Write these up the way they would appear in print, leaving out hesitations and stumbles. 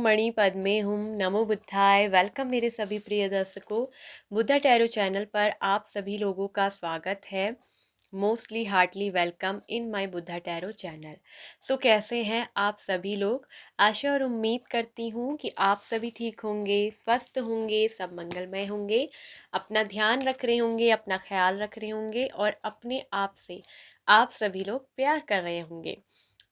मणि पद्मे हुम नमो बुद्धाय। वेलकम मेरे सभी प्रिय दर्शकों, बुद्धा टैरो चैनल पर आप सभी लोगों का स्वागत है। Mostly heartly welcome in my Buddha tarot channel. So कैसे हैं आप सभी लोग? आशा और उम्मीद करती हूँ कि आप सभी ठीक होंगे, स्वस्थ होंगे, सब मंगलमय होंगे, अपना ध्यान रख रहे होंगे, अपना ख्याल रख रहे होंगे और अपने आप से आप सभी लोग प्यार कर रहे होंगे।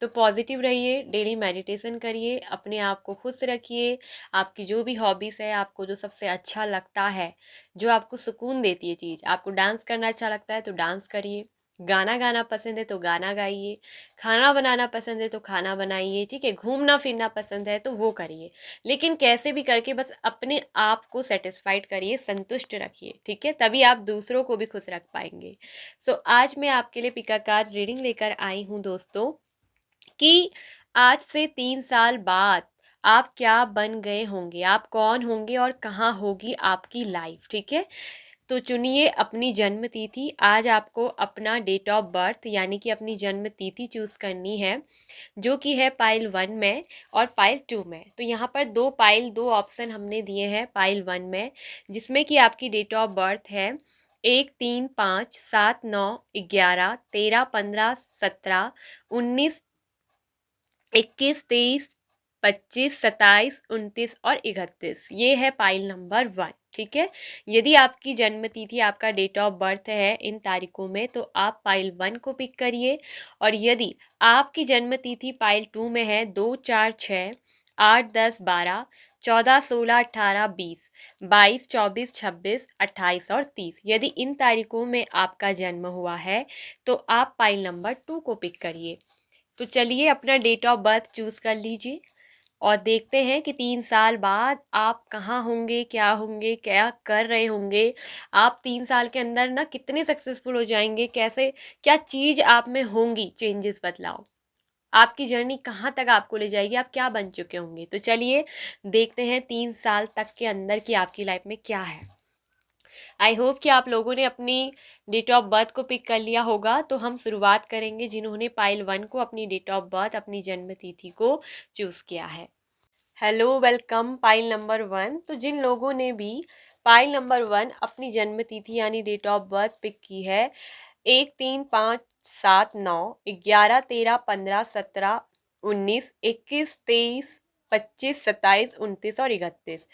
तो पॉजिटिव रहिए, डेली मेडिटेशन करिए, अपने आप को खुश रखिए। आपकी जो भी हॉबीज़ है, आपको जो सबसे अच्छा लगता है, जो आपको सुकून देती है चीज़, आपको डांस करना अच्छा लगता है तो डांस करिए, गाना गाना पसंद है तो गाना गाइए, खाना बनाना पसंद है तो खाना बनाइए, ठीक है, घूमना फिरना पसंद है तो वो करिए। लेकिन कैसे भी करके बस अपने आप को सेटिस्फाइड करिए, संतुष्ट रखिए, ठीक है, तभी आप दूसरों को भी खुश रख पाएंगे। सो आज मैं आपके लिए पिका कार्ड रीडिंग लेकर आई हूँ दोस्तों, कि आज से 3 साल बाद आप क्या बन गए होंगे, आप कौन होंगे और कहाँ होगी आपकी लाइफ, ठीक है। तो चुनिए अपनी जन्म तिथि। आज आपको अपना डेट ऑफ बर्थ यानी कि अपनी जन्म तिथि चूज़ करनी है, जो कि है पाइल 1 में और पाइल 2 में। तो यहाँ पर दो ऑप्शन हमने दिए हैं पाइल 1 में, जिसमें कि आपकी डेट ऑफ बर्थ है 1, 3, 5, 7, 9, 11, 13, 15, 17, 19, 21, 23, 25, 27, 29 और 31। ये है पाइल नंबर 1, ठीक है। यदि आपकी जन्म तिथि, आपका डेट ऑफ बर्थ है इन तारीखों में, तो आप पाइल 1 को पिक करिए। और यदि आपकी जन्म तिथि पाइल 2 में है 2, 4, 6, 8, 10, 12, 14, 16, 18, 20, 22, 24, 26, 28 और 30, यदि इन तारीखों में आपका जन्म हुआ है तो आप पाइल नंबर 2 को पिक करिए। तो चलिए अपना डेट ऑफ बर्थ चूज़ कर लीजिए और देखते हैं कि 3 साल बाद आप कहाँ होंगे, क्या कर रहे होंगे। आप 3 साल के अंदर ना कितने सक्सेसफुल हो जाएंगे, कैसे क्या चीज़ आप में होंगी, चेंजेस, बदलाव, आपकी जर्नी कहाँ तक आपको ले जाएगी, आप क्या बन चुके होंगे। तो चलिए देखते हैं 3 साल तक के अंदर की आपकी लाइफ में क्या है। आई होप कि आप लोगों ने अपनी डेट ऑफ बर्थ को पिक कर लिया होगा। तो हम शुरुआत करेंगे जिन्होंने पाइल 1 को अपनी डेट ऑफ बर्थ, अपनी जन्म तिथि को चूज़ किया है। Hello, welcome pile number 1। तो जिन लोगों ने भी पाइल नंबर 1 अपनी जन्म तिथि यानी डेट ऑफ बर्थ पिक की है 1, 3, 5, 7, 9, 11, 13, 15, 17, 19, 21, 23, 25, 27, 29 और 31,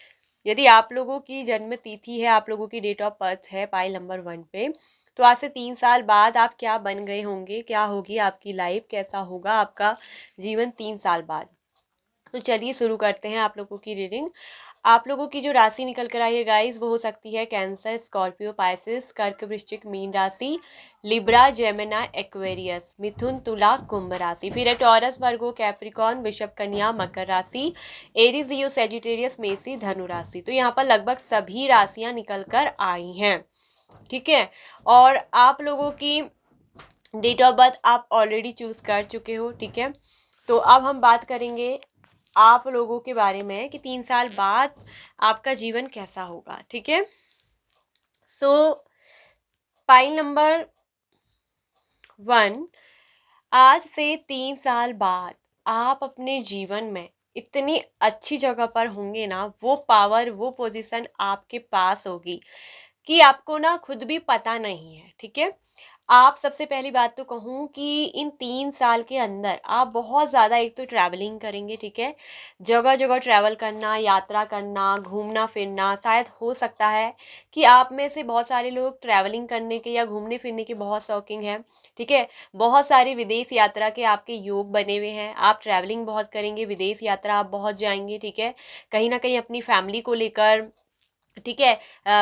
यदि आप लोगों की जन्म तिथि है, आप लोगों की डेट ऑफ बर्थ है पाइल नंबर 1 पे, तो आज से 3 साल बाद आप क्या बन गए होंगे, क्या होगी आपकी लाइफ, कैसा होगा आपका जीवन 3 साल बाद। तो चलिए शुरू करते हैं आप लोगों की रीडिंग। आप लोगों की जो राशि निकल कर आई है गाइस, वो हो सकती है कैंसर, स्कॉर्पियो, पाइसिस, कर्क, वृश्चिक, मीन राशि, लिब्रा, जेमिना, एक्वेरियस, मिथुन, तुला, कुंभ राशि। फिर है टॉरस, वर्गो, कैप्रिकॉर्न, वृषभ, कन्या, मकर राशि, एरीज, लियो, सेजिटेरियस, मेषी, धनु राशि। तो यहाँ पर लगभग सभी राशियां निकल कर आई हैं, ठीक है। और आप लोगों की डेट ऑफ बर्थ आप ऑलरेडी चूज कर चुके हो, ठीक है। तो अब हम बात करेंगे आप लोगों के बारे में कि 3 साल बाद आपका जीवन कैसा होगा, ठीक है। सो पाइल नंबर 1, आज से 3 साल बाद आप अपने जीवन में इतनी अच्छी जगह पर होंगे ना, वो पावर, वो पोजीशन आपके पास होगी कि आपको ना खुद भी पता नहीं है, ठीक है। आप सबसे पहली बात तो कहूँ कि इन 3 साल के अंदर आप बहुत ज़्यादा एक तो ट्रैवलिंग करेंगे, ठीक है, जगह जगह ट्रैवल करना, यात्रा करना, घूमना फिरना। शायद हो सकता है कि आप में से बहुत सारे लोग ट्रैवलिंग करने के या घूमने फिरने के बहुत शौकीन हैं, ठीक है। बहुत सारे विदेश यात्रा के आपके योग बने हुए हैं, आप ट्रैवलिंग बहुत करेंगे, विदेश यात्रा आप बहुत जाएंगे, ठीक है, कहीं ना कहीं अपनी फैमिली को लेकर, ठीक है,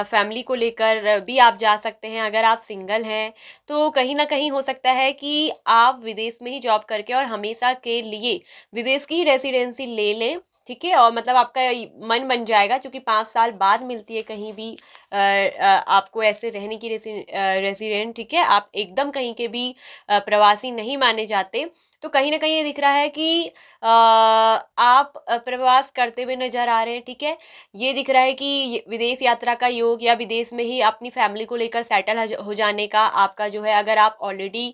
फैमिली को लेकर भी आप जा सकते हैं। अगर आप सिंगल हैं तो कहीं ना कहीं हो सकता है कि आप विदेश में ही जॉब करके और हमेशा के लिए विदेश की ही रेसिडेंसी ले लें, ठीक है। और मतलब आपका मन बन जाएगा, क्योंकि 5 साल बाद मिलती है कहीं भी आपको ऐसे रहने की रेसिडेंट, ठीक है। आप एकदम कहीं के भी प्रवासी नहीं माने जाते। तो कहीं ना कहीं ये दिख रहा है कि आप प्रवास करते हुए नजर आ रहे हैं, ठीक है। ये दिख रहा है कि विदेश यात्रा का योग या विदेश में ही अपनी फैमिली को लेकर सेटल हो जाने का आपका जो है, अगर आप ऑलरेडी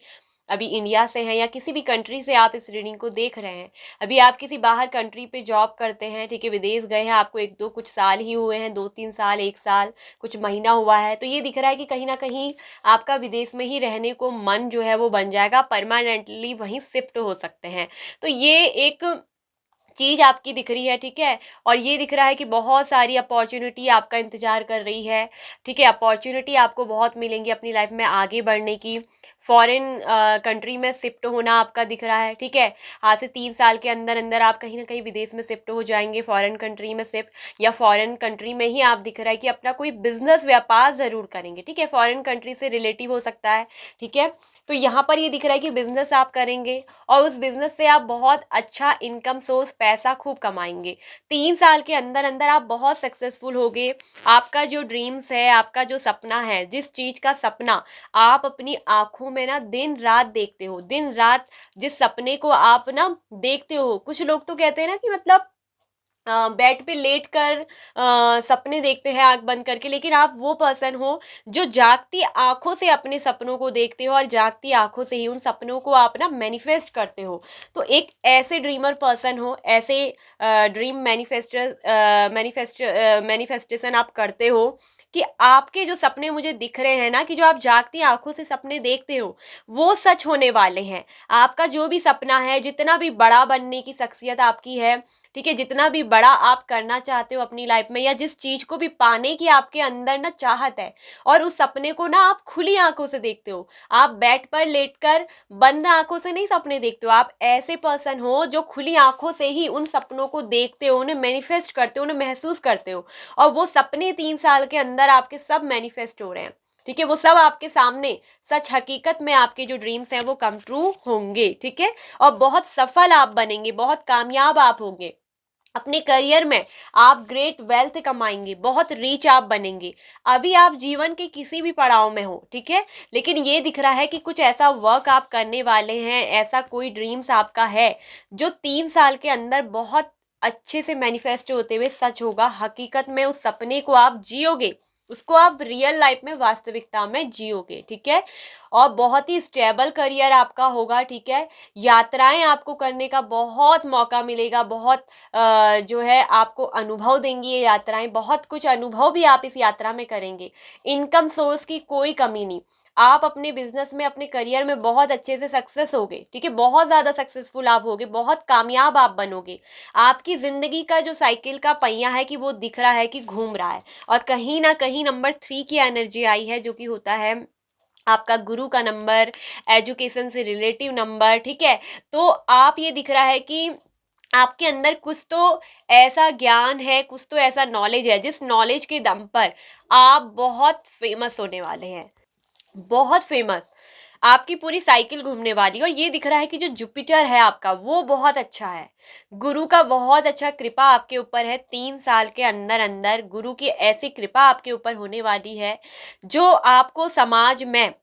अभी इंडिया से हैं या किसी भी कंट्री से आप इस रीडिंग को देख रहे हैं, अभी आप किसी बाहर कंट्री पे जॉब करते हैं, ठीक है, विदेश गए हैं, आपको एक दो कुछ साल ही हुए हैं, 2-3 साल, 1 साल, कुछ महीना हुआ है, तो ये दिख रहा है कि कहीं ना कहीं आपका विदेश में ही रहने को मन जो है वो बन जाएगा, परमानेंटली वहीं शिफ्ट हो सकते हैं। तो ये एक चीज़ आपकी दिख रही है, ठीक है। और ये दिख रहा है कि बहुत सारी अपॉर्चुनिटी आपका इंतजार कर रही है, ठीक है। अपॉर्चुनिटी आपको बहुत मिलेंगी अपनी लाइफ में आगे बढ़ने की। फॉरेन कंट्री में शिफ्ट होना आपका दिख रहा है, ठीक है। आज से 3 साल के अंदर अंदर आप कहीं ना कहीं विदेश में शिफ्ट हो जाएंगे, फॉरेन कंट्री में शिफ्ट, या फॉरेन कंट्री में ही आप दिख रहा है कि अपना कोई बिजनेस व्यापार ज़रूर करेंगे, ठीक है। फॉरेन कंट्री से रिलेटिव हो सकता है, ठीक है। तो यहाँ पर ये दिख रहा है कि बिजनेस आप करेंगे और उस बिजनेस से आप बहुत अच्छा इनकम सोर्स, पैसा खूब कमाएंगे। 3 साल के अंदर अंदर आप बहुत सक्सेसफुल होगे। आपका जो ड्रीम्स है, आपका जो सपना है, जिस चीज़ का सपना आप अपनी आंखों में ना दिन रात देखते हो, दिन रात जिस सपने को आप ना देखते हो, कुछ लोग तो कहते हैं ना कि मतलब बेड पे लेट कर सपने देखते हैं आंख बंद करके, लेकिन आप वो पर्सन हो जो जागती आंखों से अपने सपनों को देखते हो और जागती आंखों से ही उन सपनों को आप ना मैनिफेस्ट करते हो। तो एक ऐसे ड्रीमर पर्सन हो, ऐसे ड्रीम मैनिफेस्टेशन आप करते हो कि आपके जो सपने मुझे दिख रहे हैं ना, कि जो आप जागती आंखों से सपने देखते हो वो सच होने वाले हैं। आपका जो भी सपना है, जितना भी बड़ा बनने की शख्सियत आपकी है, ठीक है, जितना भी बड़ा आप करना चाहते हो अपनी लाइफ में, या जिस चीज को भी पाने की आपके अंदर ना चाहत है, और उस सपने को ना आप खुली आंखों से देखते हो, आप बेड पर लेटकर बंद आंखों से नहीं सपने देखते हो, आप ऐसे पर्सन हो जो खुली आंखों से ही उन सपनों को देखते हो, उन्हें मैनिफेस्ट करते हो, उन्हें महसूस करते हो, और वो सपने 3 साल के अंदर आपके सब मैनिफेस्ट हो रहे हैं, ठीक है। वो सब आपके सामने सच हकीकत में आपके जो ड्रीम्स हैं वो कम ट्रू होंगे, ठीक है। और बहुत सफल आप बनेंगे, बहुत कामयाब आप होंगे अपने करियर में, आप ग्रेट वेल्थ कमाएंगे, बहुत रीच आप बनेंगे। अभी आप जीवन के किसी भी पड़ाव में हो, ठीक है, लेकिन ये दिख रहा है कि कुछ ऐसा वर्क आप करने वाले हैं, ऐसा कोई ड्रीम्स आपका है जो 3 साल के अंदर बहुत अच्छे से मैनिफेस्ट होते हुए सच होगा। हकीकत में उस सपने को आप जियोगे, उसको आप रियल लाइफ में, वास्तविकता में जियोगे, ठीक है। और बहुत ही स्टेबल करियर आपका होगा, ठीक है। यात्राएं आपको करने का बहुत मौका मिलेगा, बहुत जो है आपको अनुभव देंगी ये यात्राएं, बहुत कुछ अनुभव भी आप इस यात्रा में करेंगे। इनकम सोर्स की कोई कमी नहीं, आप अपने बिजनेस में, अपने करियर में बहुत अच्छे से सक्सेस होगे, ठीक है, बहुत ज़्यादा सक्सेसफुल आप होगे, बहुत कामयाब आप बनोगे। आपकी ज़िंदगी का जो साइकिल का पहिया है कि वो दिख रहा है कि घूम रहा है, और कहीं ना कहीं नंबर 3 की एनर्जी आई है, जो कि होता है आपका गुरु का नंबर, एजुकेशन से रिलेटिव नंबर, ठीक है। तो आप, ये दिख रहा है कि आपके अंदर कुछ तो ऐसा ज्ञान है, कुछ तो ऐसा नॉलेज है, जिस नॉलेज के दम पर आप बहुत फेमस होने वाले हैं, बहुत फेमस। आपकी पूरी साइकिल घूमने वाली। और ये दिख रहा है कि जो जुपिटर है आपका वो बहुत अच्छा है, गुरु का बहुत अच्छा कृपा आपके ऊपर है। 3 साल के अंदर अंदर गुरु की ऐसी कृपा आपके ऊपर होने वाली है जो आपको समाज में,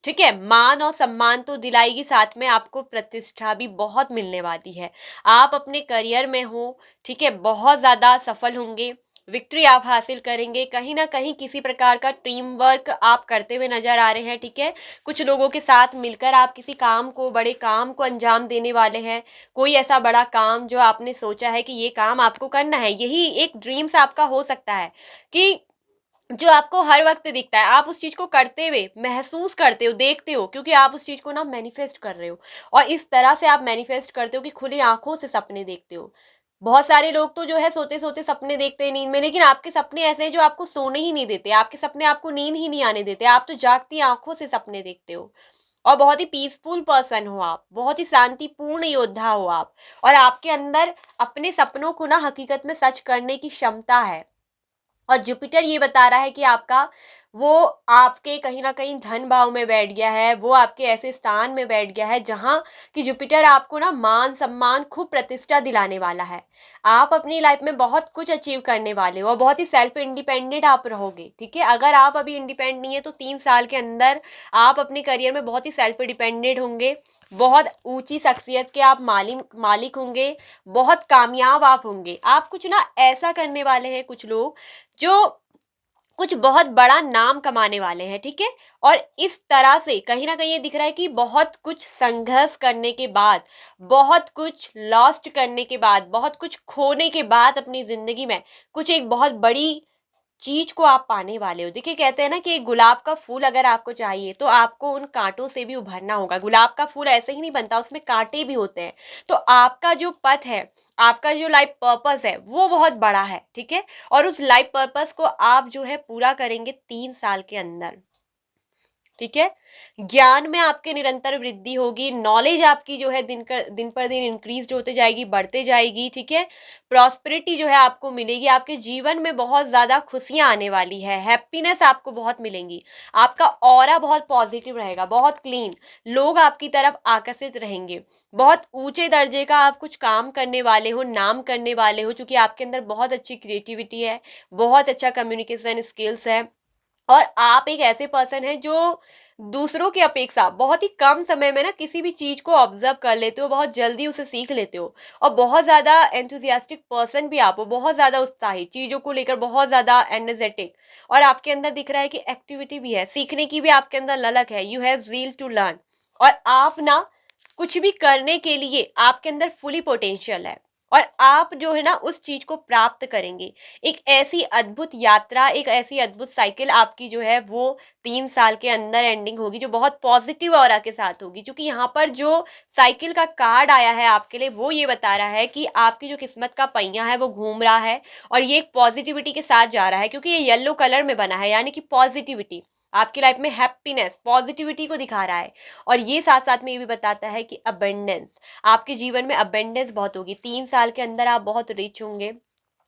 ठीक है, मान और सम्मान तो दिलाएगी, साथ में आपको प्रतिष्ठा भी बहुत मिलने वाली है। आप अपने करियर में हो, ठीक है, बहुत ज़्यादा सफल होंगे, विक्ट्री आप हासिल करेंगे। कहीं ना कहीं किसी प्रकार का टीम वर्क आप करते हुए नजर आ रहे हैं, ठीक है। कुछ लोगों के साथ मिलकर आप किसी काम को, बड़े काम को अंजाम देने वाले हैं। कोई ऐसा बड़ा काम जो आपने सोचा है कि ये काम आपको करना है, यही एक ड्रीम्स आपका हो सकता है कि जो आपको हर वक्त दिखता है, आप उस चीज को करते हुए महसूस करते हो, देखते हो, क्योंकि आप उस चीज को ना मैनिफेस्ट कर रहे हो। और इस तरह से आप मैनिफेस्ट करते हो कि खुली आंखों से सपने देखते हो। बहुत सारे लोग तो जो है सोते सोते सपने देखते हैं नींद में, लेकिन आपके सपने ऐसे हैं जो आपको सोने ही नहीं देते, आपके सपने आपको नींद ही नहीं आने देते, आप तो जागती आंखों से सपने देखते हो। और बहुत ही पीसफुल पर्सन हो आप, बहुत ही शांतिपूर्ण योद्धा हो आप, और आपके अंदर अपने सपनों को ना हकीकत में सच करने की क्षमता है। और जुपिटर ये बता रहा है कि आपका, वो आपके कहीं ना कहीं धन भाव में बैठ गया है, वो आपके ऐसे स्थान में बैठ गया है जहाँ कि जुपिटर आपको ना मान सम्मान, खूब प्रतिष्ठा दिलाने वाला है। आप अपनी लाइफ में बहुत कुछ अचीव करने वाले हो और बहुत ही सेल्फ इंडिपेंडेंट आप रहोगे, ठीक है। अगर आप अभी इंडिपेंडेंट नहीं है तो 3 साल के अंदर आप अपने करियर में बहुत ही सेल्फ डिपेंडेंट होंगे, बहुत ऊंची शख्सियत के आप मालिक मालिक होंगे, बहुत कामयाब आप होंगे। आप कुछ ना ऐसा करने वाले हैं कुछ लोग जो कुछ बहुत बड़ा नाम कमाने वाले हैं, ठीक है। और इस तरह से कहीं ना कहीं ये दिख रहा है कि बहुत कुछ संघर्ष करने के बाद, बहुत कुछ लॉस्ट करने के बाद, बहुत कुछ खोने के बाद अपनी जिंदगी में कुछ एक बहुत बड़ी चीज को आप पाने वाले हो। देखिए, कहते हैं ना कि एक गुलाब का फूल अगर आपको चाहिए तो आपको उन कांटों से भी उभरना होगा। गुलाब का फूल ऐसे ही नहीं बनता, उसमें कांटे भी होते हैं। तो आपका जो पथ है, आपका जो लाइफ पर्पस है, वो बहुत बड़ा है, ठीक है। और उस लाइफ पर्पस को आप जो है पूरा करेंगे 3 साल के अंदर, ठीक है। ज्ञान में आपके निरंतर वृद्धि होगी, नॉलेज आपकी जो है दिन पर दिन इंक्रीज होते जाएगी, बढ़ते जाएगी, ठीक है। प्रॉस्पेरिटी जो है आपको मिलेगी, आपके जीवन में बहुत ज्यादा खुशियां आने वाली है, हैप्पीनेस आपको बहुत मिलेंगी। आपका ऑरा बहुत पॉजिटिव रहेगा, बहुत क्लीन, लोग आपकी तरफ आकर्षित रहेंगे। बहुत ऊंचे दर्जे का आप कुछ काम करने वाले हो, नाम करने वाले हो, क्योंकि आपके अंदर बहुत अच्छी क्रिएटिविटी है, बहुत अच्छा कम्युनिकेशन स्किल्स है। और आप एक ऐसे पर्सन हैं जो दूसरों की अपेक्षा बहुत ही कम समय में ना किसी भी चीज को ऑब्जर्व कर लेते हो, बहुत जल्दी उसे सीख लेते हो। और बहुत ज्यादा एंथुजियास्टिक पर्सन भी आप हो, बहुत ज्यादा उत्साही, चीजों को लेकर बहुत ज्यादा एनर्जेटिक। और आपके अंदर दिख रहा है कि एक्टिविटी भी है, सीखने की भी आपके अंदर ललक है, you have zeal to learn. और आप ना कुछ भी करने के लिए आपके अंदर फुली पोटेंशियल है, और आप जो है ना उस चीज को प्राप्त करेंगे। एक ऐसी अद्भुत यात्रा, एक ऐसी अद्भुत साइकिल आपकी जो है वो 3 साल के अंदर एंडिंग होगी, जो बहुत पॉजिटिव ऑरा के साथ होगी। क्योंकि यहाँ पर जो साइकिल का कार्ड आया है आपके लिए, वो ये बता रहा है कि आपकी जो किस्मत का पहिया है वो घूम रहा है, और ये एक पॉजिटिविटी के साथ जा रहा है, क्योंकि ये येलो कलर में बना है, यानी कि पॉजिटिविटी आपकी लाइफ में हैप्पीनेस, पॉजिटिविटी को दिखा रहा है। और ये साथ साथ में ये भी बताता है कि अबेंडेंस, आपके जीवन में अबेंडेंस बहुत होगी, 3 साल के अंदर आप बहुत रिच होंगे,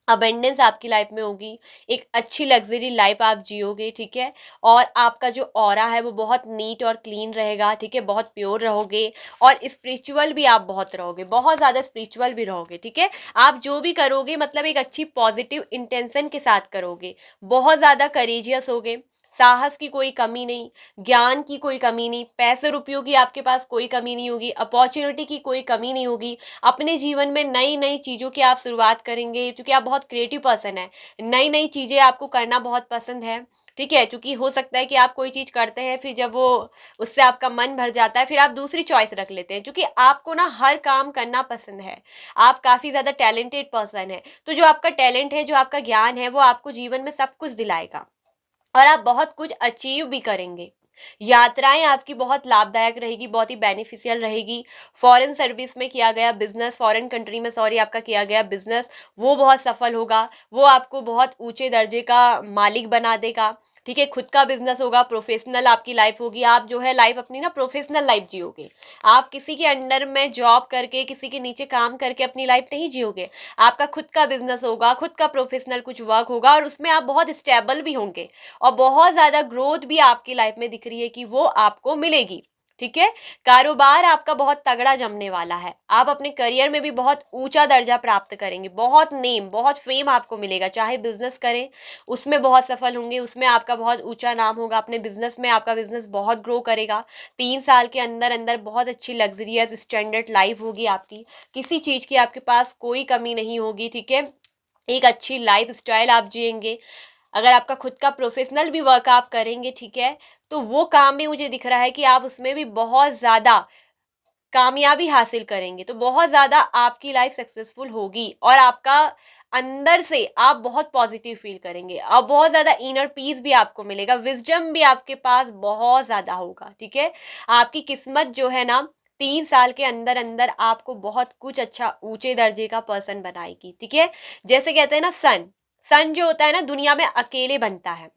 अबेंडेंस आपकी लाइफ में होगी, एक अच्छी लग्जरी लाइफ आप जियोगे, ठीक है। और आपका जो ऑरा है वो बहुत नीट और क्लीन रहेगा, ठीक है, बहुत प्योर रहोगे। और स्पिरिचुअल भी आप बहुत रहोगे, बहुत ज़्यादा स्पिरिचुअल भी रहोगे, ठीक है। आप जो भी करोगे मतलब एक अच्छी पॉजिटिव इंटेंशन के साथ करोगे, बहुत ज़्यादा करेजियस होगे, साहस की कोई कमी नहीं, ज्ञान की कोई कमी नहीं, पैसे रुपयों की आपके पास कोई कमी नहीं होगी, अपॉर्चुनिटी की कोई कमी नहीं होगी। अपने जीवन में नई नई चीज़ों की आप शुरुआत करेंगे, क्योंकि आप बहुत क्रिएटिव पर्सन है, नई नई चीज़ें आपको करना बहुत पसंद है, ठीक है। क्योंकि हो सकता है कि आप कोई चीज़ करते हैं, फिर जब वो उससे आपका मन भर जाता है, फिर आप दूसरी चॉइस रख लेते हैं, क्योंकि आपको ना हर काम करना पसंद है। आप काफ़ी ज़्यादा टैलेंटेड पर्सन है, तो जो आपका टैलेंट है, जो आपका ज्ञान है, वो आपको जीवन में सब कुछ दिलाएगा, और आप बहुत कुछ अचीव भी करेंगे। यात्राएं आपकी बहुत लाभदायक रहेगी, बहुत ही बेनिफिशियल रहेगी। फॉरेन सर्विस में किया गया बिजनेस, फॉरेन कंट्री में सॉरी आपका किया गया बिजनेस, वो बहुत सफल होगा, वो आपको बहुत ऊंचे दर्जे का मालिक बना देगा, ठीक है। खुद का बिजनेस होगा, प्रोफेशनल आपकी लाइफ होगी, आप जो है लाइफ अपनी ना प्रोफेशनल लाइफ जियोगे। आप किसी के अंडर में जॉब करके, किसी के नीचे काम करके अपनी लाइफ नहीं जियोगे। आपका खुद का बिजनेस होगा, खुद का प्रोफेशनल कुछ वर्क होगा, और उसमें आप बहुत स्टेबल भी होंगे, और बहुत ज्यादा ग्रोथ भी आपकी लाइफ में दिख रही है कि वो आपको मिलेगी, ठीक है। कारोबार आपका बहुत तगड़ा जमने वाला है, आप अपने करियर में भी बहुत ऊंचा दर्जा प्राप्त करेंगे, बहुत नेम, बहुत फेम आपको मिलेगा। चाहे बिजनेस करें, उसमें बहुत सफल होंगे, उसमें आपका बहुत ऊंचा नाम होगा, अपने बिजनेस में आपका बिजनेस बहुत ग्रो करेगा। 3 साल के अंदर अंदर बहुत अच्छी लग्जरियस स्टैंडर्ड लाइफ होगी आपकी, किसी चीज की आपके पास कोई कमी नहीं होगी, ठीक है। एक अच्छी लाइफ स्टाइल आप जिएंगे। अगर आपका खुद का प्रोफेशनल भी वर्क आप करेंगे, ठीक है, तो वो काम भी मुझे दिख रहा है कि आप उसमें भी बहुत ज़्यादा कामयाबी हासिल करेंगे, तो बहुत ज़्यादा आपकी लाइफ सक्सेसफुल होगी, और आपका अंदर से आप बहुत पॉजिटिव फील करेंगे, और बहुत ज़्यादा इनर पीस भी आपको मिलेगा, विजडम भी आपके पास बहुत ज़्यादा होगा, ठीक है। आपकी किस्मत जो है ना 3 साल के अंदर अंदर आपको बहुत कुछ अच्छा ऊंचे दर्जे का पर्सन बनाएगी, ठीक है। जैसे कहते हैं ना, सन, सन जो होता है ना दुनिया में अकेले बनता है।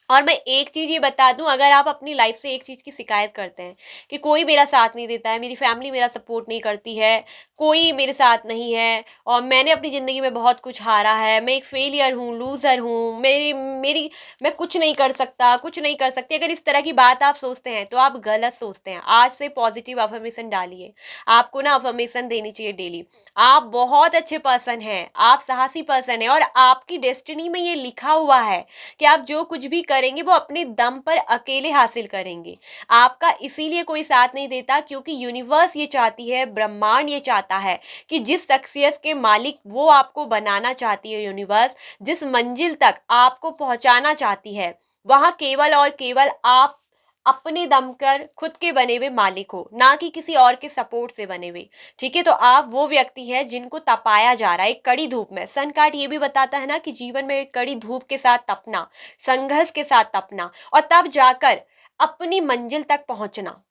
और मैं एक चीज ये बता दूं, अगर आप अपनी लाइफ से एक चीज की शिकायत करते हैं कि कोई मेरा साथ नहीं देता है, मेरी फैमिली मेरा सपोर्ट नहीं करती है, कोई मेरे साथ नहीं है, और मैंने अपनी जिंदगी में बहुत कुछ हारा है, मैं एक फेलियर हूँ, लूजर हूँ, मेरी मेरी मैं कुछ नहीं कर सकता, कुछ नहीं कर सकती, अगर इस तरह की बात आप सोचते हैं तो आप गलत सोचते हैं। आज से पॉजिटिव अफर्मेशन डालिए, आपको ना अफर्मेशन देनी चाहिए डेली। आप बहुत अच्छे पर्सन हैं, आप साहसी पर्सन हैं, और आपकी डेस्टिनी में ये लिखा हुआ है कि आप जो कुछ भी करेंगे वो अपने दम पर अकेले हासिल करेंगे। आपका इसीलिए कोई साथ नहीं देता क्योंकि यूनिवर्स ये चाहती है, ब्रह्मांड ये चाहता है कि जिस सक्सेस के मालिक वो आपको बनाना चाहती है यूनिवर्स, जिस मंजिल तक आपको पहुंचाना चाहती है, वहां केवल और केवल आप अपने दम कर खुद के बने हुए मालिक हो, ना कि किसी और के सपोर्ट से बने हुए। ठीक है, तो आप वो व्यक्ति है जिनको तपाया जा रहा है एक कड़ी धूप में। सन कार्ड ये भी बताता है ना कि जीवन में एक कड़ी धूप के साथ तपना, संघर्ष के साथ तपना, और तब जाकर अपनी मंजिल तक पहुंचना।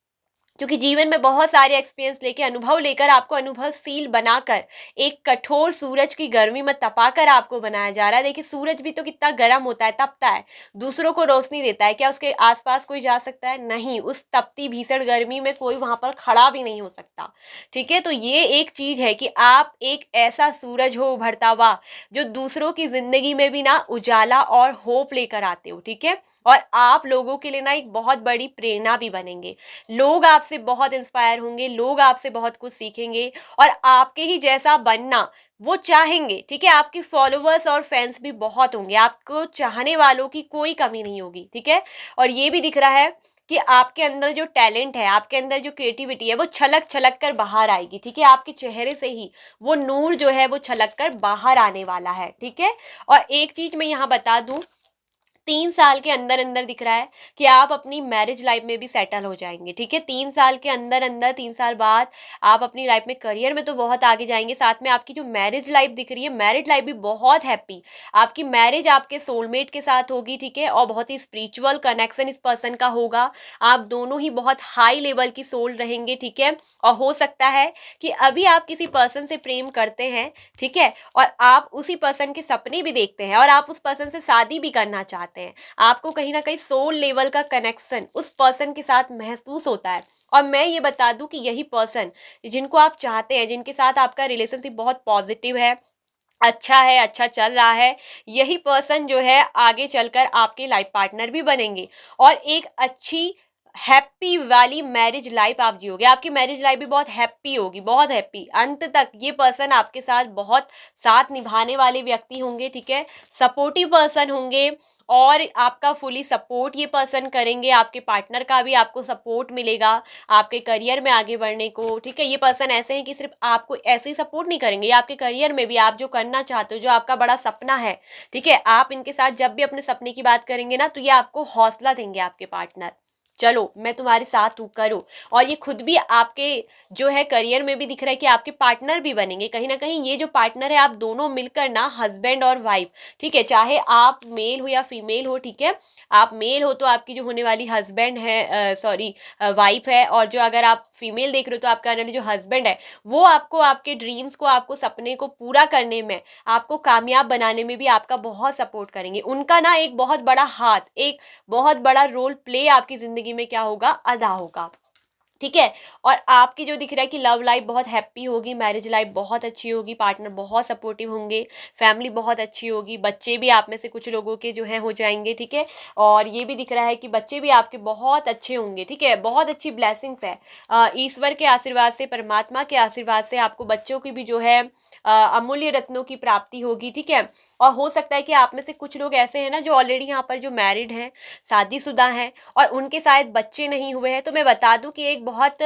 क्योंकि जीवन में बहुत सारे एक्सपीरियंस लेके, अनुभव लेकर, आपको अनुभवशील बनाकर, एक कठोर सूरज की गर्मी में तपाकर आपको बनाया जा रहा है। देखिए सूरज भी तो कितना गर्म होता है, तपता है, दूसरों को रोशनी देता है। क्या उसके आसपास कोई जा सकता है? नहीं, उस तपती भीषण गर्मी में कोई वहां पर खड़ा भी नहीं हो सकता। ठीक है, तो ये एक चीज है कि आप एक ऐसा सूरज हो उभरता हुआ जो दूसरों की जिंदगी में भी ना उजाला और होप लेकर आते हो। ठीक है, और आप लोगों के लिए ना एक बहुत बड़ी प्रेरणा भी बनेंगे। लोग आपसे बहुत इंस्पायर होंगे, लोग आपसे बहुत कुछ सीखेंगे और आपके ही जैसा बनना वो चाहेंगे। ठीक है, आपके फॉलोअर्स और फैंस भी बहुत होंगे, आपको चाहने वालों की कोई कमी नहीं होगी। ठीक है, और ये भी दिख रहा है कि आपके अंदर जो टैलेंट है, आपके अंदर जो क्रिएटिविटी है, वो छलक छलक कर बाहर आएगी। ठीक है, आपके चेहरे से ही वो नूर जो है वो छलक कर बाहर आने वाला है। ठीक है, और एक चीज मैं यहाँ बता दूं, 3 साल के अंदर अंदर दिख रहा है कि आप अपनी मैरिज लाइफ में भी सेटल हो जाएंगे। ठीक है, 3 साल के अंदर अंदर, 3 साल बाद आप अपनी लाइफ में, करियर में तो बहुत आगे जाएंगे, साथ में आपकी जो मैरिज लाइफ दिख रही है, मैरिड लाइफ भी बहुत हैप्पी। आपकी मैरिज आपके सोलमेट के साथ होगी। ठीक है, और बहुत ही स्पिरिचुअल कनेक्शन इस पर्सन का होगा। आप दोनों ही बहुत हाई लेवल की सोल रहेंगे। ठीक है, और हो सकता है कि अभी आप किसी पर्सन से प्रेम करते हैं, ठीक है, और आप उसी पर्सन के सपने भी देखते हैं और आप उस पर्सन से शादी भी करना चाहते हैं। आपको कहीं ना कहीं सोल लेवल का कनेक्शन उस पर्सन के साथ महसूस होता है। और मैं ये बता दूं कि यही पर्सन जिनको आप चाहते हैं, जिनके साथ आपका रिलेशनशिप बहुत पॉजिटिव है, अच्छा है, अच्छा चल रहा है, यही पर्सन जो है आगे चलकर आपके लाइफ पार्टनर भी बनेंगे और एक अच्छी हैप्पी वाली मैरिज लाइफ आप जियोगे। आपकी मैरिज लाइफ भी बहुत हैप्पी होगी, बहुत हैप्पी। अंत तक ये पर्सन आपके साथ बहुत साथ निभाने वाले व्यक्ति होंगे। ठीक है, सपोर्टिव पर्सन होंगे और आपका फुली सपोर्ट ये पर्सन करेंगे। आपके पार्टनर का भी आपको सपोर्ट मिलेगा आपके करियर में आगे बढ़ने को। ठीक है, ये पर्सन ऐसे हैं कि सिर्फ आपको ऐसे ही सपोर्ट नहीं करेंगे, ये आपके करियर में भी, आप जो करना चाहते हो, जो आपका बड़ा सपना है, ठीक है, आप इनके साथ जब भी अपने सपने की बात करेंगे ना, तो ये आपको हौसला देंगे आपके पार्टनर। चलो मैं तुम्हारे साथ हूँ, करो। और ये खुद भी आपके जो है करियर में भी दिख रहा है कि आपके पार्टनर भी बनेंगे। कहीं ना कहीं ये जो पार्टनर है, आप दोनों मिलकर ना हस्बैंड और वाइफ, ठीक है, चाहे आप मेल हो या फीमेल हो। ठीक है, आप मेल हो तो आपकी जो होने वाली हस्बैंड है, सॉरी, वाइफ है, और जो अगर आप फीमेल देख रहे हो तो आपका जो हस्बैंड है, वो आपको आपके ड्रीम्स को, आपको सपने को पूरा करने में, आपको कामयाब बनाने में भी आपका बहुत सपोर्ट करेंगे। उनका ना एक बहुत बड़ा हाथ, एक बहुत बड़ा रोल प्ले आपकी जिंदगी में क्या होगा, अदा होगा। ठीक है, और आपकी जो दिख रहा है कि लव लाइफ बहुत हैप्पी होगी, मैरिज लाइफ बहुत अच्छी होगी, पार्टनर बहुत सपोर्टिव होंगे, फैमिली बहुत अच्छी होगी, बच्चे भी आप में से कुछ लोगों के जो है हो जाएंगे। ठीक है, और ये भी दिख रहा है कि बच्चे भी आपके बहुत अच्छे होंगे। ठीक है, बहुत अच्छी ब्लेसिंग्स है, ईश्वर के आशीर्वाद से, परमात्मा के आशीर्वाद से आपको बच्चों की भी जो है अमूल्य रत्नों की प्राप्ति होगी। ठीक है, और हो सकता है कि आप में से कुछ लोग ऐसे हैं ना जो ऑलरेडी यहाँ पर जो मैरिड हैं, शादीशुदा हैं, और उनके शायद बच्चे नहीं हुए हैं। तो मैं बता दूं कि एक बहुत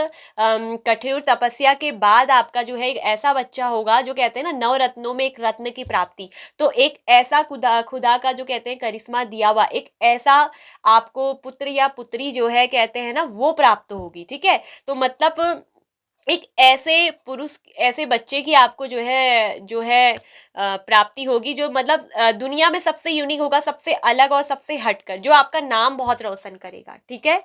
कठोर तपस्या के बाद आपका जो है एक ऐसा बच्चा होगा, जो कहते हैं ना नवरत्नों में एक रत्न की प्राप्ति। तो एक ऐसा खुदा खुदा का जो कहते हैं करिश्मा दिया हुआ एक ऐसा आपको पुत्र या पुत्री जो है कहते हैं ना, वो प्राप्त होगी। ठीक है, तो मतलब एक ऐसे पुरुष, ऐसे बच्चे की आपको जो है प्राप्ति होगी, जो मतलब दुनिया में सबसे यूनिक होगा, सबसे अलग और सबसे हटकर, जो आपका नाम बहुत रोशन करेगा। ठीक है,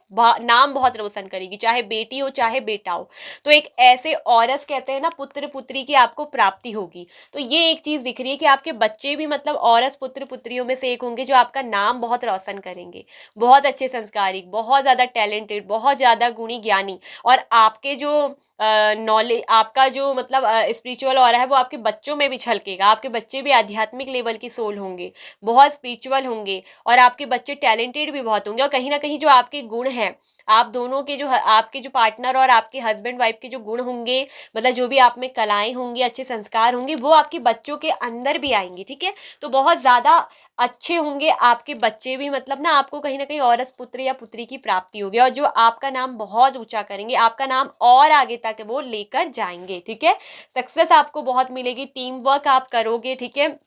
नाम बहुत रोशन करेगी, चाहे बेटी हो चाहे बेटा हो। तो एक ऐसे औरस कहते हैं ना, पुत्र पुत्री की आपको प्राप्ति होगी। तो ये एक चीज दिख रही है कि आपके बच्चे भी मतलब औरस पुत्र पुत्रियों में से एक होंगे, जो आपका नाम बहुत रोशन करेंगे, बहुत अच्छे संस्कारिक, बहुत ज्यादा टैलेंटेड, बहुत ज्यादा गुणी ज्ञानी। और आपके जो नॉलेज, आपका जो मतलब स्पिरिचुअल ऑरा है वो आपके बच्चों में भी छलकेगा। आपके बच्चे भी आध्यात्मिक लेवल की सोल होंगे, बहुत स्पिरिचुअल होंगे, और आपके बच्चे टैलेंटेड भी बहुत होंगे। और कहीं ना कहीं जो आपके गुण हैं, आप दोनों के जो आपके जो पार्टनर और आपके हस्बैंड वाइफ के जो गुण होंगे, मतलब जो भी आप में कलाएं होंगी, अच्छे संस्कार होंगे, वो आपके बच्चों के अंदर भी आएंगी। ठीक है, तो बहुत ज़्यादा अच्छे होंगे आपके बच्चे भी, मतलब ना आपको कहीं ना कहीं औरस पुत्र या पुत्री की प्राप्ति होगी, और जो आपका नाम बहुत ऊंचा करेंगे, आपका नाम और आगे तक वो लेकर जाएंगे। ठीक है, सक्सेस आपको बहुत मिलेगी, टीम वर्क आप करोगे। ठीक है,